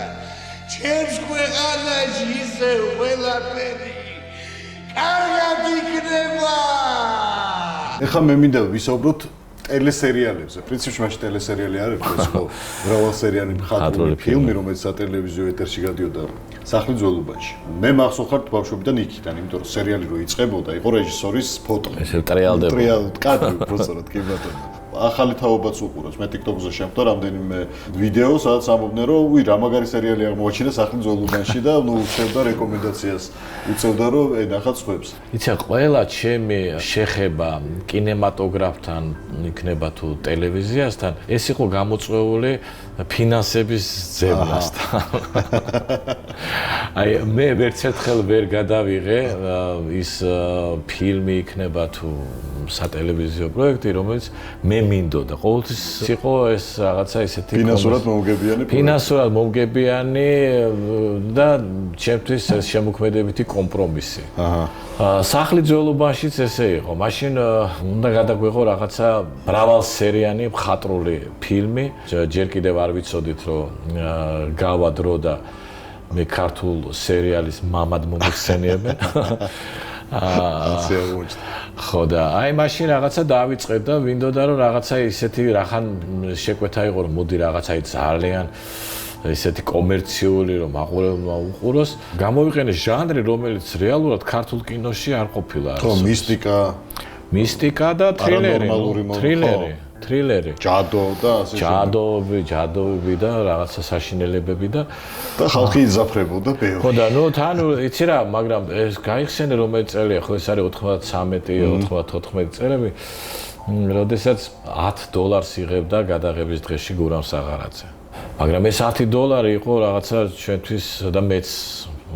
ჩემს ქვეყანაში ისე ყველაფერი კარგად იქნება. ეხლა მე მინდა ვისაუბროთ ტელესერიალებზე. პრინციპში მაშინ ტელესერიალი არ არის, ხო? მრავალსერიანი მხატვრული ფილმი, რომელიც სატელევიზიო ეთერში გადიოდა სახლის ძველობაში. მე მახსოვხართ ბავშვობიდან იქიდან, იმიტომ რომ სერიალი რო იწყებოდა, იყო რეჟისორის ფოტო. ესე ტრიალდებოდა. კადრი უბრალოდ კი ბატონო. ახალი თაობაც უყურებს. მე TikTok-ზე შემხვდა რამდენიმე ვიდეო, სადაც ამბობდნენ, რომ უი, რა მაგარი სერიალი აღმოაჩინა სახლის ძველობაში და ნუ უწევდა რეკომენდაციას. უწევდა, რომ ნახაც ხვებს. იცი, ყველა ჩემი შეხება კინემატოგრაფთან იქნება თუ ტელევიზიასთან, ეს იყო გამოწვეული ფინანსების ძებნასთან. აი, მე ვერცერთხელ ვერ გადავიღე ის ფილმი იქნება თუ სატელევიზიო პროექტი, რომელიც მე მინდოდა. ყოველთვის იყო ეს რაღაცა ისეთი ფინანსურად მომგებიანი და ჩემთვის ეს შემოქმედებითი კომპრომისი. სახლი ძველობაშიც ესე იყო. მაშინ უნდა გადაგვეღო რაღაცა მრავალსერიანი მხატვრული ფილმი. ჯერ კიდევ არ ვიცოდით, რომ გავა დრო და მე ქართულ სერიალის მამად მომიხსენიებენ. ხო და აი მაშინ რაღაცა დავიწყე და მინდოდა რომ რაღაცა ისეთი რახან შეკვეთა იყო რომ მოდი რაღაცა ძალიან ისეთი კომერციული რომ მაყურებელმა უყუროს გამოვიყენე ჟანრი რომელიც რეალურად ქართულ კინოში არ ყოფილა ხო მისტიკა და თრილერი ჯადო და ასე ჯადოები და რაღაცა საშინელებები და ხალხი იძაფრებოდა ბევრი. ხო და ნუ თან იცი რა, მაგრამ ეს გაიხსენე რომელი წელია, ხო ეს არის 93-94 წელები, როდესაც $10 იღებდა გადაღების დღეში გურამ საღარაძე. მაგრამ ეს $10 იყო რაღაცა ჩვენთვის და მეც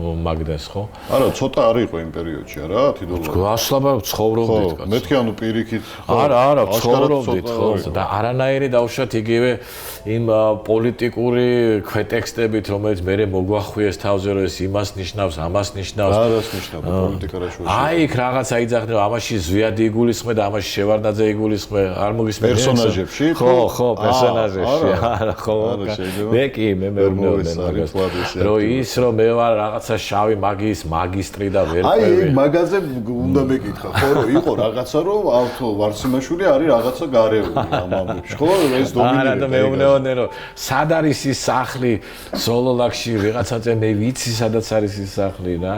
მაგდეს ხო? არა, ცოტა არ იყო იმ პერიოდში, არა, $10. გასლაბა ცხოვრობდით კაცო. მეთქი ანუ პირიქით არა, ცხოვრობდით ხო და არანაირი დავუშვათ იგივე იმ პოლიტიკური ქვეტექსტებით, რომელიც მე მოგვახვიეს თავზე, რომ ეს იმას ნიშნავს, ამას ნიშნავს. არას ნიშნავს პოლიტიკა რა შუაში. აი, იქ რაღაცა იძახდნენ, რომ ამაში ზვიადი იგულისხმე და ამაში შევარდნაძე იგულისხმე, არ მოგისმენთ პერსონაჟებში? ხო, პერსონაჟებში. არა, ხო. მე კი მე მეუბნეობდნენ მაგას. რომ ის რომ მე ვარ რაღაცა შავი მაგისტრი და ვერ ყვევი. აი, მაგაზე უნდა მეკითხა, ხო, რომ იყო რაღაცა, რომ ავთო ვარსიმაშვილი არის რაღაცა გარეული ამ ამბებში. ხო, ეს დომინირებს. არა და მეუბნეობდნენ, რომ სად არის ის სახლი სოლოლაკში ვიღაცაზე მე ვიცი სადაც არის ის სახლი რა.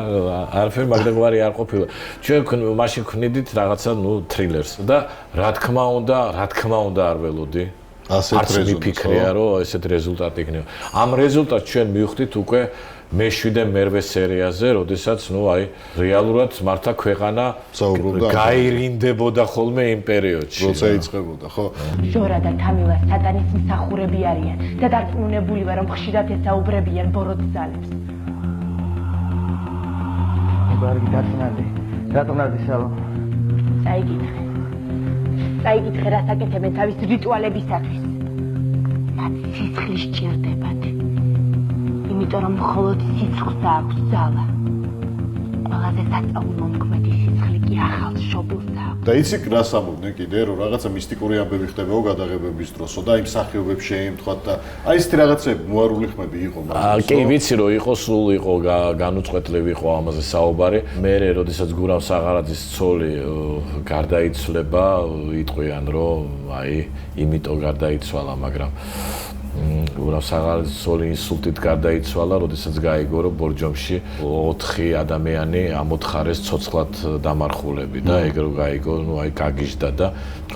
არაფერი მაგდაგვარი არ ყოფილა. ჩვენ მაშინ ვნიდით რაღაცა, ნუ თრილერს და რა თქმა უნდა არ ველოდი. ასეთ რეზულტატს მიფიქრია, რომ ესეთ რეზულტატი იქნება. ამ რეზულტატს ჩვენ მივხვდით უკვე მე-7 მერვე სერიაზე, როდესაც ნუ აი რეალურად მართა ქვეყანა გაირინდებოდა ხოლმე იმ პერიოდში. როცა იწყებოდა, ხო? ჟორა და თამილა სატანის მსახურები არიან და დარწმუნებული ვარ, რომ ხშირად ესაუბრებიან ბოროტ ძალებს. ბარგი დაწნადი. რატომ არ დისალო? წაიკითხე, რას აკეთებენ თავის რიტუალებისათვის. მათ სიცხლი სჭირდებათ. იმიტომ რომ მხოლოდ სიცხლს აქვს ძალა. ყველაზე საწაულო მოქმედი სიცხლი კი ახალ შობილს აქვს. და იცი რას ამბობდნენ კიდე, რომ რაღაცა მისტიკური ამბები ხდებაო გადაღებების დროსო და იმ სახეობებს შეემთხვათ და აი ესეთი რაღაცები მოარული ხმები იყო მაგას. კი, ვიცი რომ იყო სულ იყო განუწყვეტლივ იყო ამაზე საუბარი. მე როდესაც გურამ საღარაძის ცოლი გარდაიცვლება, იტყვიან რომ აი იმიტომ გარდაიცვალა, მაგრამ გურამ საღარაძის ცოლი ინსულტით გარდაიცვალა, როდესაც გაიგო რომ ბორჯომში 4 ადამიანი ამოთხარეს ცოცხლად დამარხულები და ეგ რო გაიგო, ნუ აი გაგიჟდა და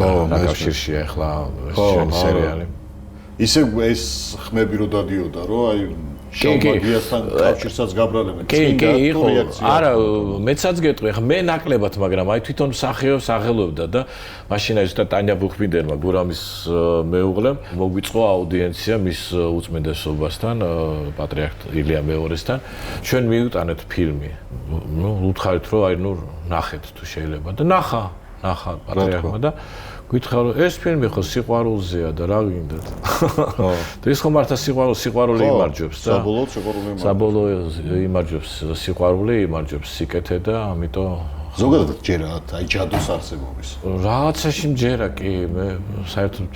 კავშირშია ახლა ჩვენი სერიალი. ისე ეს ხმები რო დადიოდა, რომ აი შავმაგიასთან კავშირსაც გაბრალებენ. კი, იყო. არა, მეცაც გეტყვი, ხა მე ნაკლებად, მაგრამ აი თვითონ მსახიობს აღელვებდა და მაშინ აი ზუსტად ტანია ბუხბინდერმა გურამის მეუღლემ მოგვიწყო აუდიენცია მის უწმიდესობასთან, პატრიარქ ილია მეორესთან. ჩვენ მივიტანეთ ფილმი. ნუ უთხარით რომ აი ნუ ნახეთ თუ შეიძლება და ნახა პატრიარქმა და გითხრა რომ ეს ფილმი ხო სიყვარულზეა და რა გინდათ? ხო. და ის ხომ მართლა სიყვარული იმარჯვებს და საბოლოო იმარჯვებს სიყვარული იმარჯვებს სიკეთე და ამიტომ ზოგადად ჯერათ აი ჯადოს არსებობის. რაღაცაში მჯერა კი მე საერთოდ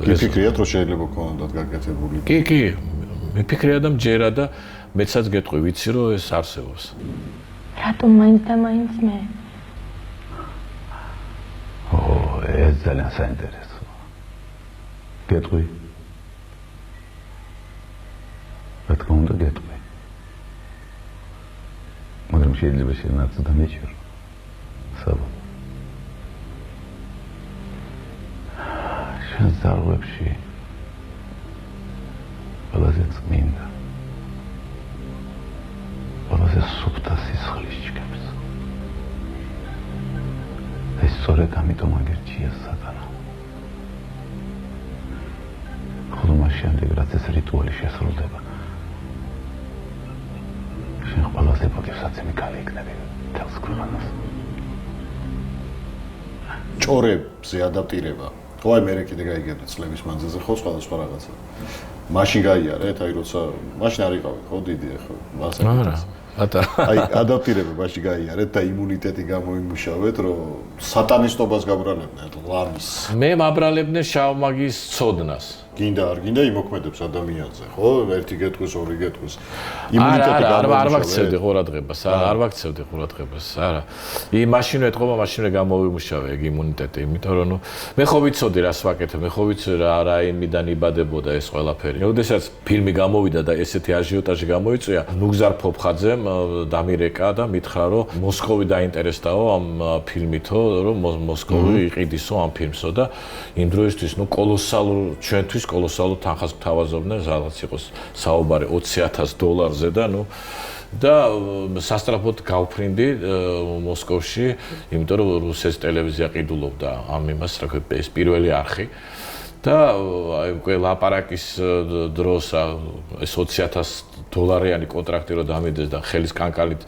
გიფიქრიათ რომ შეიძლება ქონოდათ გაკეთებული. კი, მიფიქრია და მჯერა და მეცაც გეტყვი, ვიცი რომ ეს არსებობს. რატომ მაინც და მაინც მე? ეს ძალიან საინტერესოა. გეტყვი? რა თქმა უნდა გეტყვი. მაგრამ შეიძლება შენაც დამეჭირო. საბა. შენ ზარვებში ყველაზე წმინდა. ყველაზე სუფთა სისხლის ჭკებს. ეს სწორედ ამიტომ აგერჩია სატანა. ხოლო მას შემდეგ რაც ეს რიტუალი შესრულდება, შენ ყველაზე პატივსაცემი ქალი იქნები მთელს ქვეყანას. ჭორებზე ადაპტირება. ხო, აი მე კიდე გაიგებდი წლების მანძილზე ხო სხვადასხვა რაღაცა. მაშინ გაიარეთ, აი როცა მაშინ არ იყავით, ხო დიდი ხო? არა. აი ადაპტირება მაშინ გაიარეთ და იმუნიტეტი გამოიმუშავეთ, რომ სატანისტობას გაბრალებდნენ, ლამის. მე მაბრალებდნენ შავმაგის ცოდნას. გინდა არ გინდა იმოქმედებს ადამიანზე, ხო? ერთი გეტყვის, ორი გეტყვის. იმუნიტეტი არ ვაქცევდი ყურადღებას, არ ვაქცევდი ყურადღებას, არა. მაშინ ეთყობა, მაშინვე გამოვიმუშავე ეგ იმუნიტეტი, იმიტომ რომ ნუ მე ხო ვიცოდი რას ვაკეთებ, მე ხო ვიცოდი რა იმიდან იბადებოდა ეს ყველაფერი. როდესაც ფილმი გამოვიდა და ესეთი აჟიოტაჟი გამოიწვია, ნუგზარ ფოფხაძემ დამირეკა და მითხრა რომ მოსკოვი დაინტერესდაო ამ ფილმითო, რომ მოსკოვი იყიდისო ამ ფილმსო და იმ დროისთვის ნუ კოლოსალურ ჩვენთვის კოლოსალურ თანხას გთავაზობდნენ, რაღაც იყოს საუბარი $20,000 და ნუ და სასტრაფოდ გავფრინდი მოსკოვში, იმიტომ რომ რუსეთის ტელევიზია ყიდულობდა ამ იმას, რა ქვია, ეს პირველი არხი. და აი უკვე ლაპარაკის დროს ეს $20,000 კონტრაქტი რო დამიდეს და ხელის კანკალით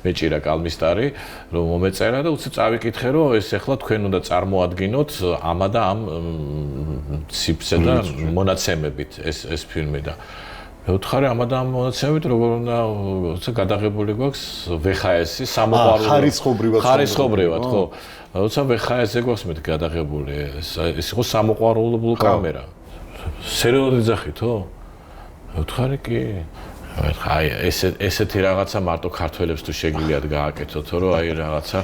მეჭირა კალმისტარი, რომ მომეწერა და უცებ წავიკითხე, რომ ეს ახლა თქვენ უნდა წარმოადგინოთ ამა და ამ ციფრზე და მონაცემებით ეს ფილმი და მე ვთხარი ამა და ამ მონაცემებით როგორ უნდა როცა გადაღებული გვაქვს VHS-ი სამოყვარულო ხარისხობრივად ხო როცა VHS-ზე გვაქვს მე გადაღებული ეს იყო სამოყვარულო კამერა სერიოზული ძახით ხო მე ვთხარი კი აი ესეთი რაღაცა მარტო ქართველებს თუ შეგიძლიათ გააკეთოთ რომ აი რაღაცა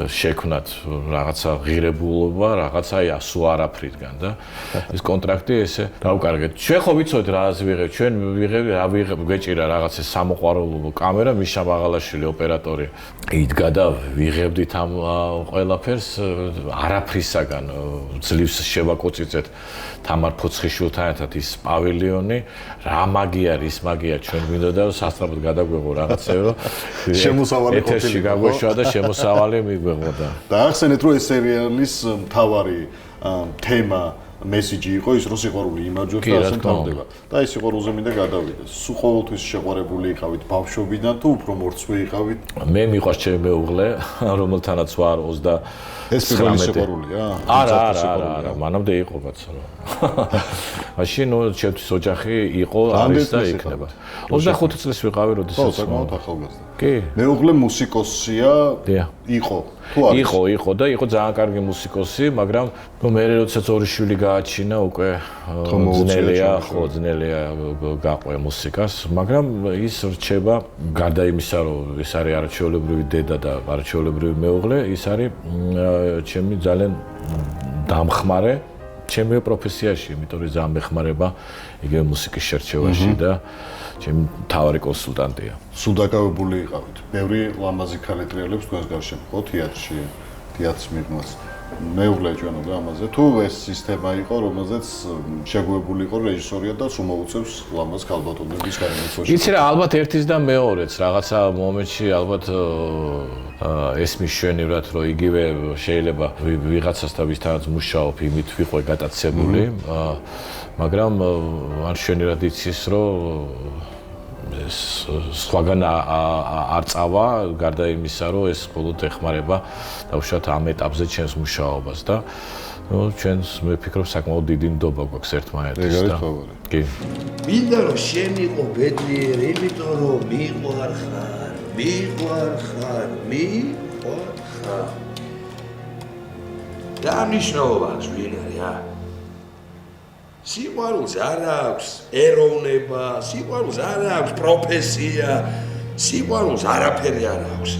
შექმნათ რაღაცა ღირებულობა რაღაცა აი ასო არაფრისგან და ეს კონტრაქტი ესე დავკარგეთ ჩვენ ხო ვიცოდით რას ვიღებ ჩვენ ვიღებ გვეჭირა რაღაცა სამოყვარულო კამერა მიშა მაღალაშვილი ოპერატორი იდგა და ვიღებდით ამ ყველაფერს არაფრისაგან ძლივს შევაკოწიწეთ თამარ ფოცხიშვილთან ერთად ის პავილიონი რა მაგია ის მაგია ჩვენ გვინდოდა რომ სასწრაფოდ გადაგვეღო რაღაცები რომ შემოსავალი ეთერში გაგვეშვა და შემოსავალი მიგვეღოდა და ახსენეთ რომ ეს სერიალის მთავარი თემა მესიჯი იყო ის რომ სიყვარული იმარჯვებს და ასე თავდება და ეს სიყვარულზე მინდა გადავიდეთ სულ ყოველთვის შეყვარებული იყავით ბავშვობიდან თუ უფრო მორცვე იყავით მე მიყვარს ჩემი მეუღლე რომელთანაც ვარ 20 ეს პირველი სიყვარულია არა მანამდე იყო კაცო მაშინ ნუ ჩემთვის ოჯახი იყო არის და იქნება 25 წლის ვიყავი როდესაც საკმაოდ ახალგაზრდა კი მეუღლე მუსიკოსია იყო თუ არის იყო და იყო ძალიან კარგი მუსიკოსი მაგრამ ნუ მე როდესაც ორი შვილი გააჩინა უკვე ძნელია გაყვე მუსიკას მაგრამ ის რჩება გარდა იმისა რომ ეს არის არაჩვეულებრივი დედა და არაჩვეულებრივი მეუღლე ის არის ჩემი ძალიან დამხმარე ჩემი პროფესიაში, იმიტომ რომ ძალიან მეხმარება იგივე მუსიკის შერჩევაში და ჩემი მთავარი კონსულტანტია. სულ დაკავებული იყავით. ბევრი ლამაზი ქალი ტრიალებს თქვენს გარშემო, ხო, თეატრში, თეატრის მიღმას. მეუღლე ჩვენობდა ამაზე. თუ ეს სისტემა იყო, რომელზეც შეგუებული იყო რეჟისორია და სულ მოუწევს ლამაზ ქალბატონების გარემოწვევაში. იცი რა, ალბათ ერთის და მეორეც, რაღაცა მომენტში ალბათ ეს მიშვენივრად რომ იგივე შეიძლება ვიღაცასთან ვისთანაც მუშაობ, იმით ვიყო გატაცებული, მაგრამ არ შვენივრად იცის რომ ეს სხვაგან არ წავა, გარდა იმისა, რომ ეს მხოლოდ ეხმარება დაუშვათ ამ ეტაპზე ჩვენს მუშაობას და ნუ ჩვენს მე ვფიქრობ საკმაოდ დიდი ნდობა გვაქვს ერთმანეთის და კი. მინდა რომ შენ იყო ბედნიერი, იმიტომ რომ მიყვარხარ. და მნიშვნელობა აქვს ვინ არის, სიყვარულს არ აქვს ეროვნება, სიყვარულს არ აქვს პროფესია, სიყვარულს არაფერი არ აქვს.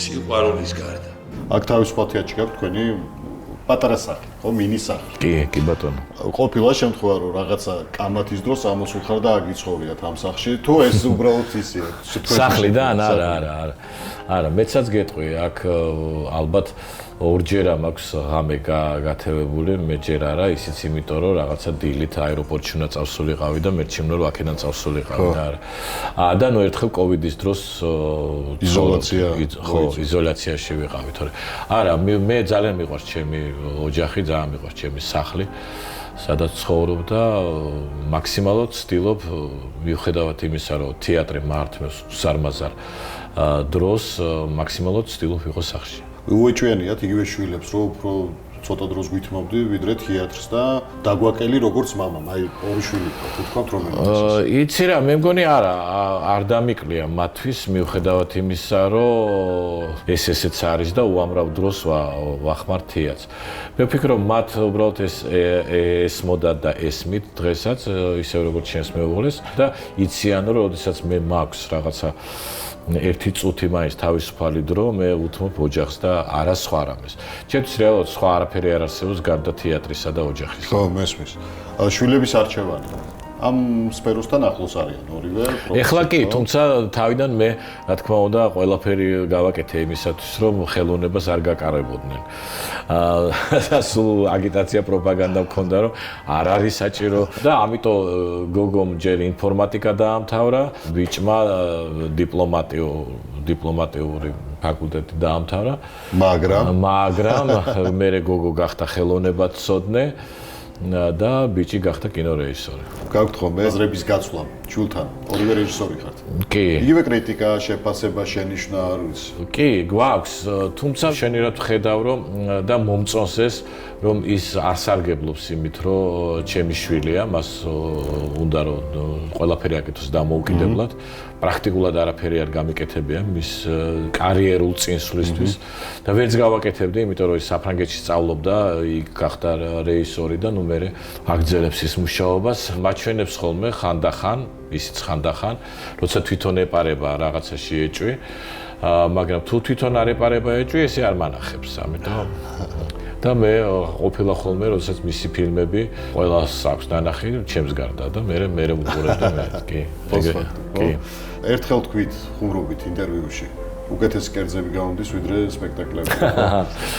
სიყვარულის გარდა. აქ თავისუფლათიაჩი გაქვთ თქვენი პატარა სახლი, ხო, მინი სახლი. კი ბატონო. ყოფილა შემთხვევა რომ რაღაცა კამათის დროს ამოსულ ხარ და აგიცხოვრიათ ამ სახლში, თუ ეს უბრალოდ ისეა. სახლიდან არა, მეცაც გეტყვი, აქ ალბათ ორჯერ მაქვს ღამე გათევებული, მე ჯერ არა, ისიც იმიტომ რომ რაღაცა დილით აეროპორტში უნდა წავსულიყავი და მე ჩემნო რომ აქედან წავსულიყავი და არა. და ნუ ერთხელ კოვიდის დროს იზოლაციაში ვიყავი, თორე არა, მე ძალიან მიყვარს ჩემი ოჯახი, ძალიან მიყვარს ჩემი სახლი. სადაც ცხოვრობ და მაქსიმალურად ვცდილობ მიუხედავად იმისა, რომ თეატრი მართმევს სარმაზარ დროს, მაქსიმალურად ვცდილობ ვიყოს სახლში. უეჭვიანიათ იგივე შვილებს, რომ უფრო ცოტა დროს გვითმობდი, ვიდრე თეატრს და დაგვაკელი როგორც მამამ, აი ორი შვილი თუ თქვათ რომელიც. იცი რა, მე მგონი არ დამიკლია მათთვის, მიუხედავად იმისა, რომ ესეც არის და უამრავ დროს ვახმარ თეატრს. მე ვფიქრობ, მათ უბრალოდ ესმოდათ და ესმით დღესაც, ისე როგორც ჩემს მეუღლეს და იციან, რომ ოდესაც მე მაქვს რაღაცა ერთი წუთი მაინც თავისუფალი დრო, მე უთმობ ოჯახს და არა სხვა რამეს. ჩემთვის რეალურად სხვა არაფერი არ არსებობს გარდა თეატრისა და ოჯახის. ხო, მესმის. შვილების არჩევანი. ამ სფეროსთან ახლოს არიან ორივე. ეხლა კი, თუმცა თავიდან მე, რა თქმა უნდა, ყველაფერი გავაკეთე იმისათვის, რომ ხელოვნებას არ გაკარებოდნენ. სულ აგიტაცია, პროპაგანდა მქონდა, რომ არ არის საჭირო და ამიტომ გოგომ ჯერ ინფორმატიკა დაამთავრა, ბიჭმა დიპლომატიური ფაკულტეტი დაამთავრა, მაგრამ მე გოგო გახდა ხელოვნებაცოდნე და ბიჭი გახდა კინორეჟისორი. გაქვთ ხოლმე აზრების გაცვლა ჩულთან, ორივე რეჟისორი ხართ. კი. იგივე კრიტიკა, შეფასება, შენიშვნა არ ვიცი. კი, გვაქვს, თუმცა შენიერად ვხედავ რომ და მომწონს ეს, რომ ის არ სარგებლობს იმით, რომ ჩემი შვილია, მას უნდა რომ ყველაფერი აკეთოს დამოუკიდებლად. პრაქტიკულად არაფერი არ გამიკეთებია მის კარიერულ წინსვლისთვის და ვერც გავაკეთებდი, იმიტომ რომ ის საფრანგეთში სწავლობდა, იქ გახდა რეჟისორი და ნუ მე აგრძელებს ის მუშაობას, მაჩვენებს ხოლმე ხანდახან, ისიც ხანდახან, როცა თვითონ ეპარება რაღაცაში ეჭვი, მაგრამ თუ თვითონ არ ეპარება ეჭვი, ესე არ მანახებს, ამიტომ და მე ყოფილა ხოლმე, როდესაც მისი φιλმები ყველას აქვს ნანახი, ჩემს გარდა და მე ვუყურებდი მე, კი. კი. ერთხელ თქვით ხუმრობით ინტერვიუში, უკეთესი კერძები გაუნდის ვიდრე სპექტაკლები.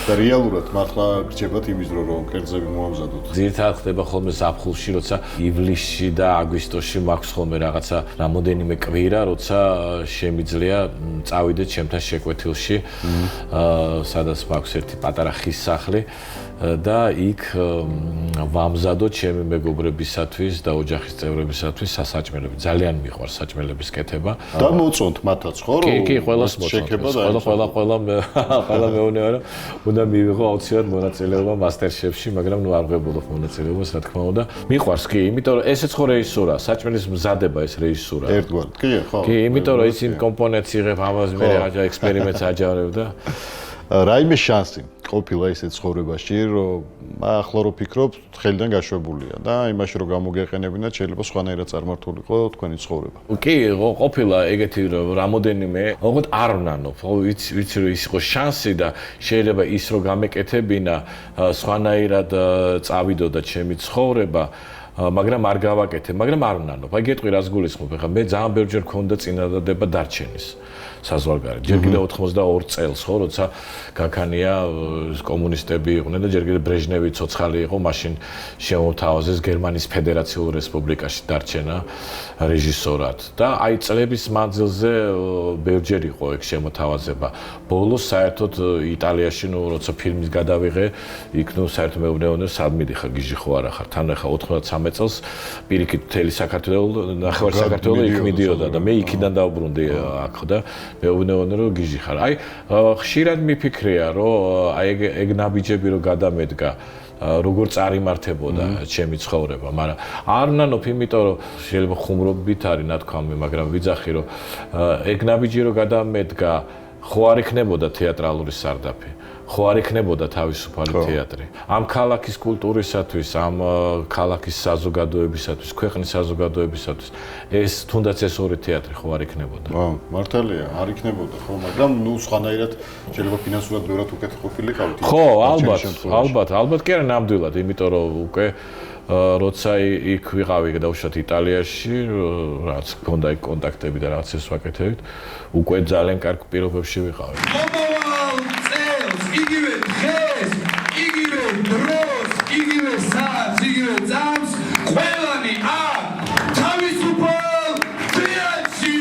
და რეალურად მართლა გრჩებათ იმის დრო, რომ კერძები მოამზადოთ. ძირითადად ხდება ხოლმე ზაფხულში, როცა ივლისში და აგვისტოში მაქვს ხოლმე რაღაცა რამოდენიმე კვირა, როცა შემიძლია წავიდეთ ჩემთან შეკვეთილში, სადაც მაქვს ერთი პატარა ხის სახლი და იქ ვამზადოთ ჩემი მეგობრებისათვის და ოჯახის წევრებისათვის სასაჭმელები. ძალიან მიყვარს საჭმელების კეთება. და მოწონთ მათაც, ხო? კი, ყველას მოწონთ. ყველა მეუბნება რომ უნდა მივიღო აუცილებლად მონაწილეობა MasterChef-ში, მაგრამ ნუ არ ვღებულობ მონაწილეობას, რა თქმა უნდა. მიყვარს კი, იმიტომ რომ ესეც ხო რეჟისურაა, საჭმელის მზადება ეს რეჟისურაა. ერთგვარად, კი, ხო. კი, იმიტომ რომ ის იმ კომპონენტს იღებ, ამას მე ექსპერიმენტს აჯავებ და რაიმე შანსი ყოფილა ისეთ ცხოვრებაში, რომ ახლა რო ფიქრობ, ხელიდან გაშვებულია და იმაში რომ გამოგეყენებინათ, შეიძლება სხვანაირად წარმართულიყო თქვენი ცხოვრება. კი, ყოფილა ეგეთი რამოდენიმე, ოღონდ არ ვნანობ, ვიცი რომ ის იყო შანსი და შეიძლება ის რომ გამეკეთებინა, სხვანაირად წავიდოდა ჩემი ცხოვრება, მაგრამ არ გავაკეთე, მაგრამ არ ვნანობ. აი გეტყვი რას გულისხმობ, ხა მე ძალიან ბევრჯერ მქონდა წინადადება დარჩენის. საზღვარგარეთ. ჯერ კიდევ 82 წელს, ხო, როცა გაქანია კომუნისტები იყვნენ და ჯერ კიდევ ბრეჟნევი ცოცხალი იყო, მაშინ შემოთავაზეს გერმანიის ფედერაციულ რესპუბლიკაში დარჩენა რეჟისორად. და აი წლების მანძილზე ბევრჯერ იყო ეგ შემოთავაზება. ბოლოს საერთოდ იტალიაში, ნუ როცა ფილმის გადავიღე, იქ ნუ საერთოდ მეუბნეოდნენ, სად მიდიხარ, გიჟი ხო არა ხარ? თან ახლა 93 წელს პირიქით მთელი საქართველო, ნახევარი საქართველო იქ მიდიოდა და მე იქიდან დავბრუნდი აქ და მეუბნეოდნენ რომ გიჟი ხარ. აი ხშირად მიფიქრია რომ აი ეგ ნაბიჯები რომ გადამედგა როგორ წარიმართებოდა ჩემი ცხოვრება, მაგრამ არ ვნანობ, იმიტომ რომ შეიძლება ხუმრობით არის ნათქვამი, მაგრამ ვიძახი რომ ეგ ნაბიჯი რომ გადამედგა ხო არ იქნებოდა თეატრალური სარდაფი. ხო არ იქნებოდა თავისუფალი თეატრი. ამ ქალაქის კულტურისათვის, ამ ქალაქის საზოგადოებისათვის, ქვეყნის საზოგადოებისათვის ეს თუნდაც ეს ორი თეატრი ხო არ იქნებოდა. მართალია, არ იქნებოდა, ხო, მაგრამ სხვანაირად შეიძლება ფინანსურად ბევრად უკეთ ყოფილიყავით. ხო, ალბათ კი არა ნამდვილად, იმიტომ რომ უკვე როცა იქ ვიყავი დაუშვათ იტალიაში, რაც გქონდა იქ კონტაქტები და რაღაც ეს ვაკეთებით, უკვე ძალიან კარგ პირობებში ვიყავი. იგივე დღეს, იგივე დროს, იგივე საათს, იგივე წამს, ყველანი აქ თავისუფალ თეატრში.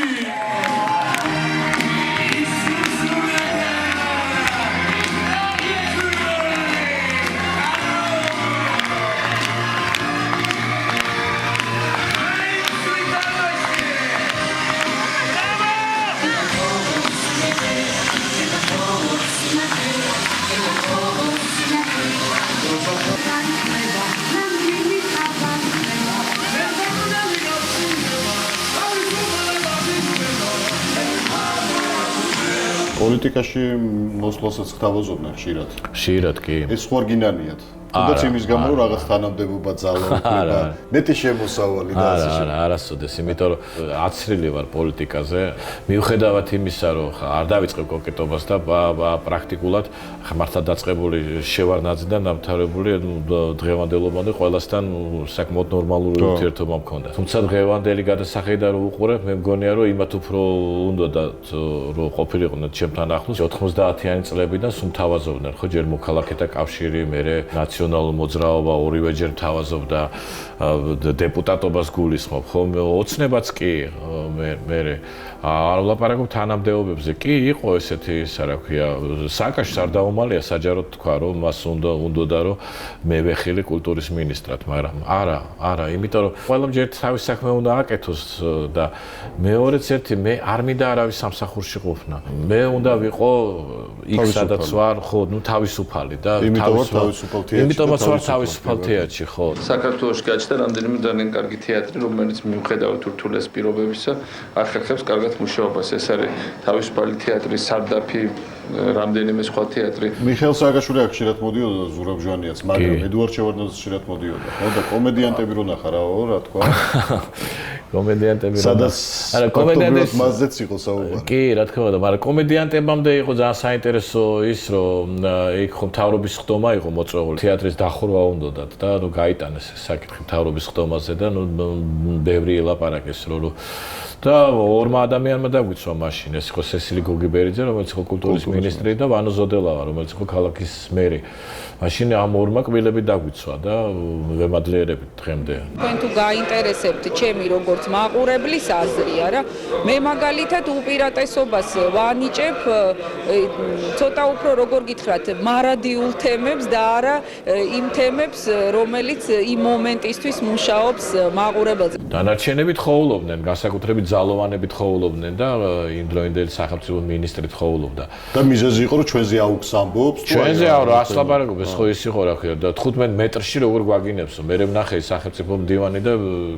პოლიტიკაში მოსვლასაც გთავაზობდნენ ხშირად. ხშირად კი. ეს ხო არ გინანიათ. თუნდაც იმის გამო რომ რაღაც თანამდებობა ძალაუფლება, მეტი შემოსავალი და ასე შემდეგ. არასოდეს, იმიტომ რომ აცრილი ვარ პოლიტიკაზე, მიუხედავად იმისა, რომ არ დავიწყებ კოკეტობას და პრაქტიკულად მართლა დაწყებული შევარნაძე და დამთავრებული დღევანდელობამდე ყველასთან საკმაოდ ნორმალური ურთიერთობა მქონდა. თუმცა დღევანდელი გადასახედა რო უყურებ, მე მგონია რომ იმათ უფრო უნდათ რომ ყოფილიყვნენ ჩემთან ახლოს 90-იანი წლებიდან სულ თავაზობდნენ, ხო, ჯერ მოქალაქეთა კავშირი, მერე ნაციონალური მოძრაობა ორივეჯერ თავაზობდა დეპუტატობას გულისხმობ, ხო, ოცნებაც კი მე არ ვლაპარაკობ თანამდებობებზე, კი იყო ესეთი, რა ქვია, სააკაშს არ დაუმალია საჯაროდ თქვა, რომ მას უნდა რომ მე ვეხილე კულტურის მინისტრად, მაგრამ არა, იმიტომ რომ ყველამ ჯერ თავის საქმე უნდა აკეთოს და მეორეც ერთი მე არ მინდა არავის სამსახურში ყოფნა. მე უნდა ვიყო იქ სადაც ვარ, ხო, თავისუფალი და იმიტომაც ვარ თავისუფალ თეატრში, ხო. საქართველოში გაჩნდა რამდენიმე ძალიან კარგი თეატრი, რომელიც მიუხედავად ურთულეს პირობებისა, ახერხებს კარგად მუშაობას. ეს არის თავისუფალი თეატრის სარდაფი, რამდენიმე სხვა თეატრი. მიხეილ სააკაშვილი აქ ხშირად მოდიოდა, ზურაბ ჟვანიაც, მაგრამ ედუარდ შევარდნაძე ხშირად მოდიოდა. ხო და კომედიანტები რო ნახა რა თქვა. კომედიანტები სადაც არა კომედიანტებს მასზეც იყო საუბარი. კი, რა თქმა უნდა, მაგრამ კომედიანტებამდე იყო ძალიან საინტერესო ის, რომ იქ ხო მთავრობის ხდომა იყო მოწვეული. თეატრის დახურვა უნდათ და ნუ გაიტანეს საკითხი მთავრობის ხდომაზე და ნუ ბევრი ელაპარაკეს რომ და ორმა ადამიანმა დაგვიცვა მაშინ ეს იყო სესილი გოგიბერიძე, რომელიც იყო კულტურის მინისტრი და ვანო ზოდელავა, რომელიც იყო ქალაქის მერი. მაშინ ამ ორმა კბილები დაგვიცვა და ვემადლიერებით დღემდე. თქვენ თუ გაინტერესებთ ჩემი როგორც მაყურებლის აზრია რა, მე მაგალითად უპირატესობას ვანიჭებ ცოტა უფრო როგორ გითხრათ, მარადიულ თემებს და არა იმ თემებს, რომელიც იმ მომენტისთვის მუშაობს მაყურებელზე. დანარჩენებით ხოვულობდნენ, განსაკუთრებით ძალოვანებით ხოვულობდნენ და იმ დროინდელი სახელმწიფო მინისტრით ხოვულობდა. და მიზეზი იყო რომ ჩვენზე აუქს ამბობს, ჩვენზე რა ასლაპარაკობ, ეს ხო ის იყო რა ქვია და 15 მეტრში როგორ გვაგინებსო, მე ვნახე სახელმწიფო მდივანი და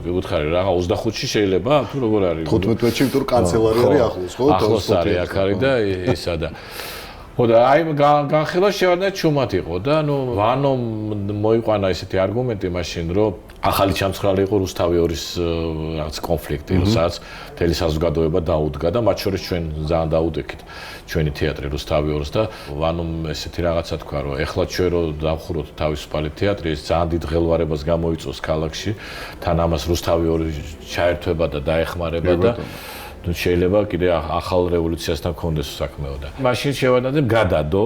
გითხარი რა 25-ში შეიძლება თუ როგორ არის 15 მეტრში იმიტომ რომ კანცელარი არის ახლოს, ხო? ახლოს არის აქ არის და ისა და ხო და აი განხილვა შევარდა ჩუმად იყო და ნუ ვანომ მოიყვანა ესეთი არგუმენტი მაშინ რომ ახალი ჩამცხრალი იყო რუსთავი ორის რაღაც კონფლიქტი, სადაც მთელი საზოგადოება დაუდგა და მათ შორის ჩვენ ძალიან დაუდექით ჩვენი თეატრი რუსთავი ორის და ვანომ ესეთი რაღაცა თქვა რომ ეხლა ჩვენ რო დავხუროთ თავისუფალი თეატრი ეს ძალიან დიდ ღელვარებას გამოიწვევს ქალაქში თან ამას რუსთავი ორი ჩაერთვება და დაეხმარება და შეიძლება კიდე ახალ რევოლუციასთან კონდეს საქმეო და მაშინ შევადადებ გადადო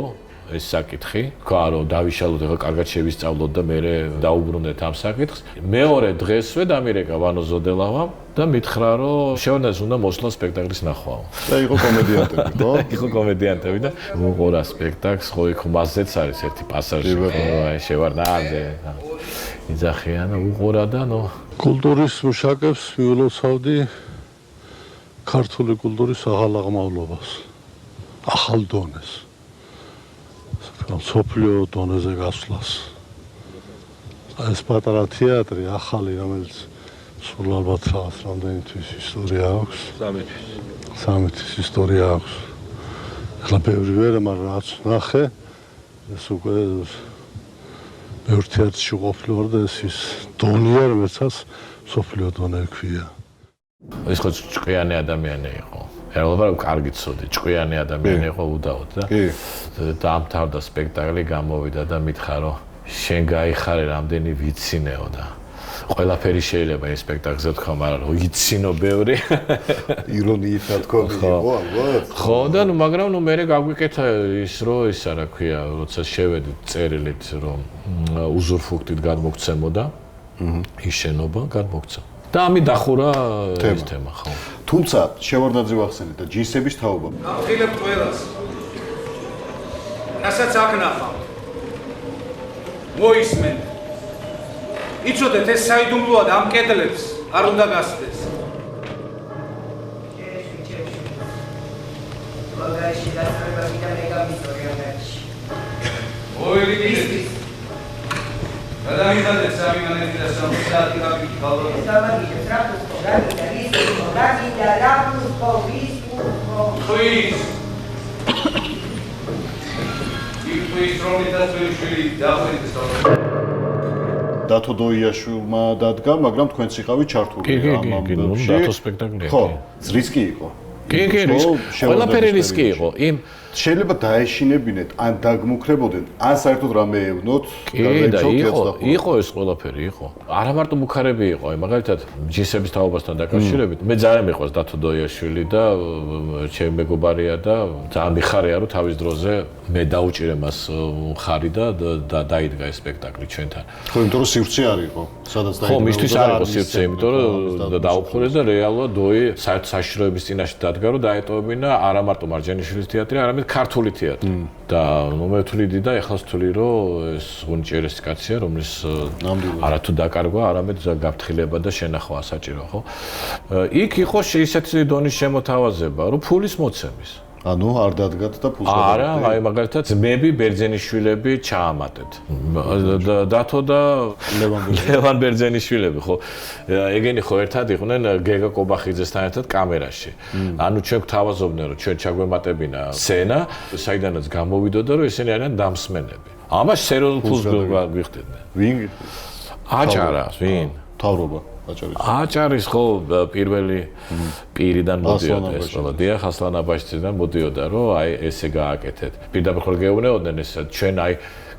ეს საკითხი, თქვა რომ დავიშალოთ ახლა კარგად შევისწავლოთ და მე დაუბრუნდეთ ამ საკითხს. მეორე დღესვე დამირეკა ვანო ზოდელავამ და მითხრა რომ შევანას უნდა მოსვლა სპექტაკლის ნახვაო. და იყო კომედიანტები, ხო? იყო კომედიანტები და უყურა სპექტაკლს, ხო იქ მასზეც არის ერთი პასაჟი, აი შევარდნაძე. იძახიან უყურა და ნუ კულტურის მუშაკებს მიულოცავდი ქართული კულტურის აღალაღმავლობას, ახალ დონეს. სოფლიო დონეზე გასვლას. ეს პატარა თეატრი ახალი, რომელიც სულ ალბათ რამდენი თვის ისტორია აქვს? 3 თვის ისტორია აქვს. ახლა ბევრი ვერ, მაგრამ რაც ნახე, ეს უკვე ბევრ თეატრში ყოფილი ვარ და ეს ის დონია, რომელსაც სოფლიო დონე ქვია. ის ხო ჭკვიანი ადამიანი იყო. ერთხელ კარგი ცოდი, ჭკვიანი ადამიანი იყო უდაოდ და დაამთავრდა სპექტაკლი, გამოვიდა და მითხრა რომ შენ გაიხარე რამდენი ვიცინეო და ყველაფერი შეიძლება ეს სპექტაკლზე თქვა, მაგრამ რომ იცინო ბევრი ირონიით თქვა იყო ალბათ. ხო და მაგრამ მე გაგვიკეთა ის რომ ისა რა ქვია, როცა შევედით წერილით რომ უზურფუქტით გადმოგცემოდა ის შენობა გადმოგცა. და ამით დახურა ეს თემა, ხო. თუმცა შევარდაძე ვახსენეთ და ჯინსების თაობა. ამხილებთ ყველას. რასაც აქ ნახავ. მოისმენ. იცოდეთ ეს საიდუმლოა და ამ კედლებს არ უნდა გასცდეს. მაგაში დასწრება კიდე მე გამისტორია მერჩი. მოიგიდეთ. გადამიხადეთ სამიგანეთი და სამუშაოთი გაგიქ ბალო. სამაგიდეთ რა თქო, რა გიდა, რა თქო, ხვის. ის რომლითაც ვიშვილი დახვეწეს თორე. დათო დოიაშვილმა დადგა, მაგრამ თქვენც იყავით ჩართული ამ ამბებში. დათო სპექტაკლია. ხო, რისკი იყო. კი, ყველაფერი რისკი იყო. იმ შეიძლება დაეშინებინეთ, ან დაგმუქრებოდნენ, ან საერთოდ რამე ევნოთ. იყო ეს ყველაფერი, იყო. არა მარტო მუქარები იყო, მაგალითად, ჯინსების თაობასთან დაკავშირებით, მე ძალიან მიყვარს დათო დოიაშვილი და ჩემი მეგობარია და ძალიან მიხარია, რომ თავის დროზე მე დაუჭირე მას ხარი და დაიდგა ეს სპექტაკლი ჩვენთან. ხო, იმიტომ რომ სივრცე არ იყო, სადაც დაიდგა. ხო, მისთვის არ იყო სივრცე, იმიტომ რომ დაუხურეს და რეალურად დოი საერთო საშიშროების წინაშე დადგა, რომ დაეტოვებინა არა მარტო მარჯანიშვილის თეატრი, არამედ ქართული თეატრი. და მე ვთვლიდი და ეხლა ვთვლი, რომ ეს უნჭიერესი კაცია, რომლის არათუ დაკარგვა, არამედ გაფრთხილება და შენახვა საჭირო, ხო? იქ იყო ისეთი დონის შემოთავაზება, რომ ფულის მოცემის. ანუ არ დადგათ და ფულს არა, აი მაგალითად ძმები ბერძენიშვილები ჩაამატეთ. დათო და ლევან ბერძენიშვილები, ხო. ეგენი ხო ერთად იყვნენ გეგა კობახიძესთან ერთად კამერაში. ანუ ჩვენ გვთავაზობდნენ, რომ ჩვენ ჩაგვემატებინა სცენა, საიდანაც გამოვიდოდა, რომ ესენი არიან დამსმენები. ამას სერიოზულ ფულს გვიხდიდნენ. ვინ? აჭარას, ვინ? თავრობა. აჭარის ხო პირველი პირიდან მოდიოდა ეს ყველა დიახ ასლან აბაშიძიდან მოდიოდა რომ აი ესე გააკეთეთ პირდაპირ ხო გეუბნეოდნენ ეს ჩვენ აი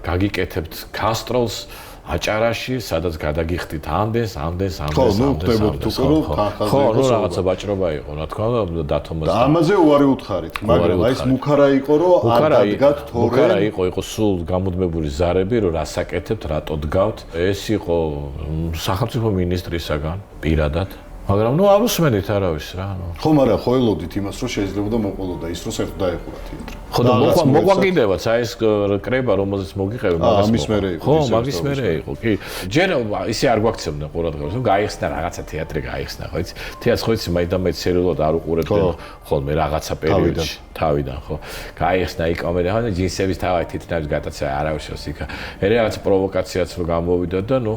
გაგიკეთებთ კასტროლს აჭარაში სადაც გადაგიხდით ამდენს ხო ნუ ხდებოდით უკვე რომ ხო ნუ რაღაცა ბაჭრობა იყო რა თქმა უნდა დათომას და ამაზე უარი უთხარით მაგრამ აი ეს მუქარა იყო რომ არ დადგათ თორე მუქარა იყო სულ გამუდმებული ზარები რომ რასაკეთებთ რატო დგავთ ეს იყო სახელმწიფო მინისტრისაგან პირადად მაგრამ ნუ არ უსმენით არავის რა ნუ ხო მაგრამ ხო ელოდით იმას რომ შეიძლება მოყოლოდა ის რომ საერთოდ დაეხურა თეატრი ხო და მოგვაგინდებათ აი ეს კრება რომელზეც მოგიყევი მაგის მერე იყო ხო მაგის მერე იყო კი ჯერ ისე არ გვაქცევდნენ ყურადღებას რომ გაიხსნა რაღაცა თეატრი გაიხსნა ხო იცი თეატრს ხო იცი მაინდა სერიოზულად არ უყურებდნენ ხოლმე რაღაცა პერიოდში თავიდან ხო გაიხსნა იქ კომედია ხო ჯინსების თავი თითნაირად გადაცა არავის იქა ერე რაღაც პროვოკაციაც რო გამოვიდა და ნუ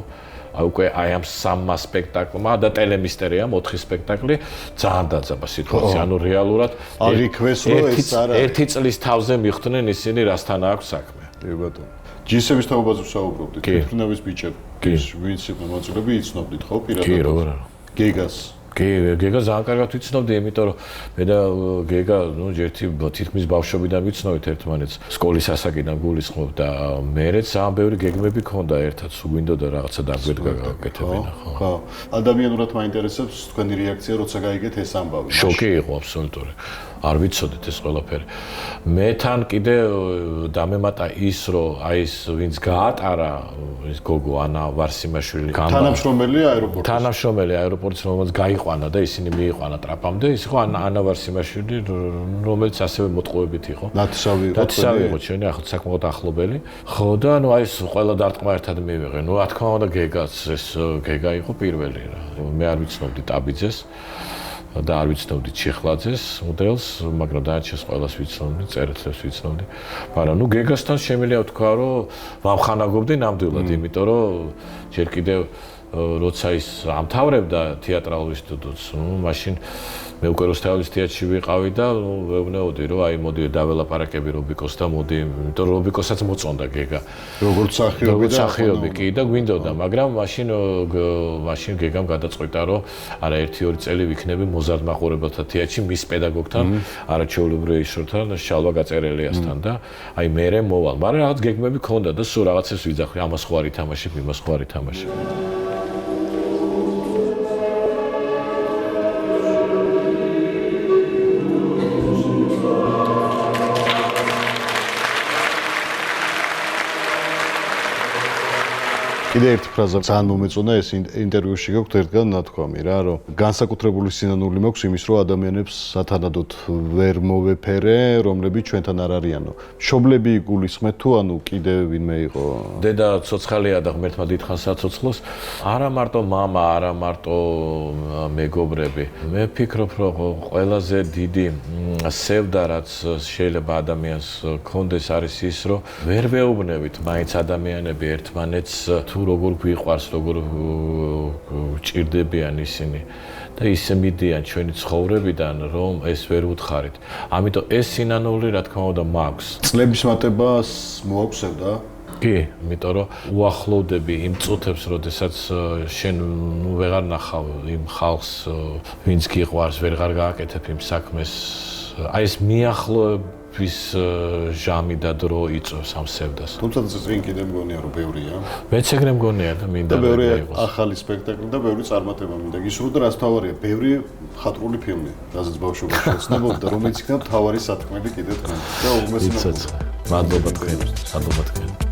უკვე აი ამ სამმა სპექტაკლმა და ტელემისტერიამ 4 სპექტაკლი ძალიან დაძაბა სიტუაცია ანუ რეალურად აღიქვეს რომ ეს არა ერთი წლის თავზე მიხვდნენ ისინი რასთან აქვს საქმე კი ბატონო ჯინსების თაობაზე ვსაუბრობდით თვითონების ბიჭები ვინც იყო მოწილები იცნობდით ხო პირადად კი როგორ არა გეგას კი გეგა ძალიან კარგად ვიცნობდი იმიტომ რომ მე და გეგა ნუ ერთი თითქმის ბავშვობიდან ვიცნობთ ერთმანეთს სკოლის ასაკიდან გულისხმობ და მერეც ძალიან ბევრი გეგმები ქონდა ერთად სულ გვინდოდა რაღაცა დაგვედგა გავაკეთებინა ხო ადამიანურად მაინტერესებს თქვენი რეაქცია როცა გაიგეთ ეს ამბავი შოკი იყო აბსოლუტური არ ვიცოდით ეს ყველაფერი მე თან კიდე დამემატა ის რომ აი ეს ვინც გაატარა ეს გოგო ანა ვარსიმაშვილი თანამშრომელი აეროპორტის რომელიც გაიყვანა და ისინი მიიყვანა ტრაპამდე ის იყო ანა ვარსიმაშვილი რომელიც ასევე მოტყუებით იყო ნათესავი იყო ჩვენი ახლა საკმაოდ ახლობელი ხო და ნუ აი ეს ყველა დარტყმა ერთად მივიღე ნუ რა თქმა უნდა გეგაც ეს გეგა იყო პირველი რა მე არ ვიცნობდი ტაბიძეს და არ ვიცნობდი ჩიხლაძეს მოდელს, მაგრამ დაიჩეს ყველას ვიცნობდი, წერეთლებს ვიცნობდი. მაგრამ ნუ გეგასთან შემიძლია ვთქვა, რომ ვამხანაგობდი ნამდვილად, იმიტომ რომ ჯერ კიდევ როცა ის ამთავრებდა თეატრალურ ინსტიტუტს, მაშინ მე უკვე რუსთავის თეატრში ვიყავი და ვეუბნეოდი რომ აი მოდი დაველაპარაკები რობიკოს და მოდი, იმიტომ რომ რობიკოსაც მოწონდა გეგა. როგორც მსახიობი კი და გვინდოდა, მაგრამ მაშინ გეგამ გადაწყვიტა რომ არა 1-2 წელი ვიქნები მოზარდ მაყურებელთა თეატრში მის პედაგოგთან, არაჩვეულებრივ რეჟისორთან, შალვა გაწერელიასთან და აი მერე მოვალ. მაგრამ რაღაც გეგმები ქონდა და სულ რაღაცებს ვიძახი, ამას ხო არ ითამაშებ, იმას ხო არ ითამაშებ. კიდე ერთი ფრაზა ძალიან მომეწონა ეს ინტერვიუში გაქვთ ერთგან ნათქვამი რა რომ განსაკუთრებული სინანული მაქვს იმის რომ ადამიანებს სათანადოდ ვერ მოვეფერე რომლებიც ჩვენთან არ არიანო მშობლები იგულისხმეთ თუ ანუ კიდე ვინმე იყო დედა ცოცხალია და ღმერთმა დიდხანს აცოცხლოს არა მარტო მამა არა მარტო მეგობრები მე ვფიქრობ რომ ყველაზე დიდი სევდა რაც შეიძლება ადამიანს კონდეს არის ის რომ ვერ ვეუბნებით მაინც ადამიანები ერთმანეთს თუ როგორ გვიყვარს, როგორ ჭირდებიან ისინი და ისე მიდიან ჩვენი ცხოვრებიდან, რომ ეს ვერ უთხარით. ამიტომ ეს სინანული, რა თქმა უნდა, მაქვს. წლების მატებას მოაქვსევდა? კი, იმიტომ რომ უახლოვდები იმ წუთებს, როდესაც შენ ვეღარ ნახავ იმ ხალხს, ვინც გიყვარს, ვეღარ გააკეთებ იმ საქმეს. აი ეს მიახლოების ჟამი და დრო იწვევს ამ სევდას. თუმცა წინ კიდე მგონია რომ ბევრია. მეც ეგრე მგონია და მინდა ბევრი ახალი სპექტაკლი და ბევრი წარმატება მინდა. გისურვებდა რაც თავარია, ბევრი ხატრული ფილმი, რაზეც ბავშვობაში ეცნობოდა, რომელიც იქნება თავარი სათქმელი კიდე თქვენ. და უმესმედა. მადლობა თქვენ. მადლობა თქვენ.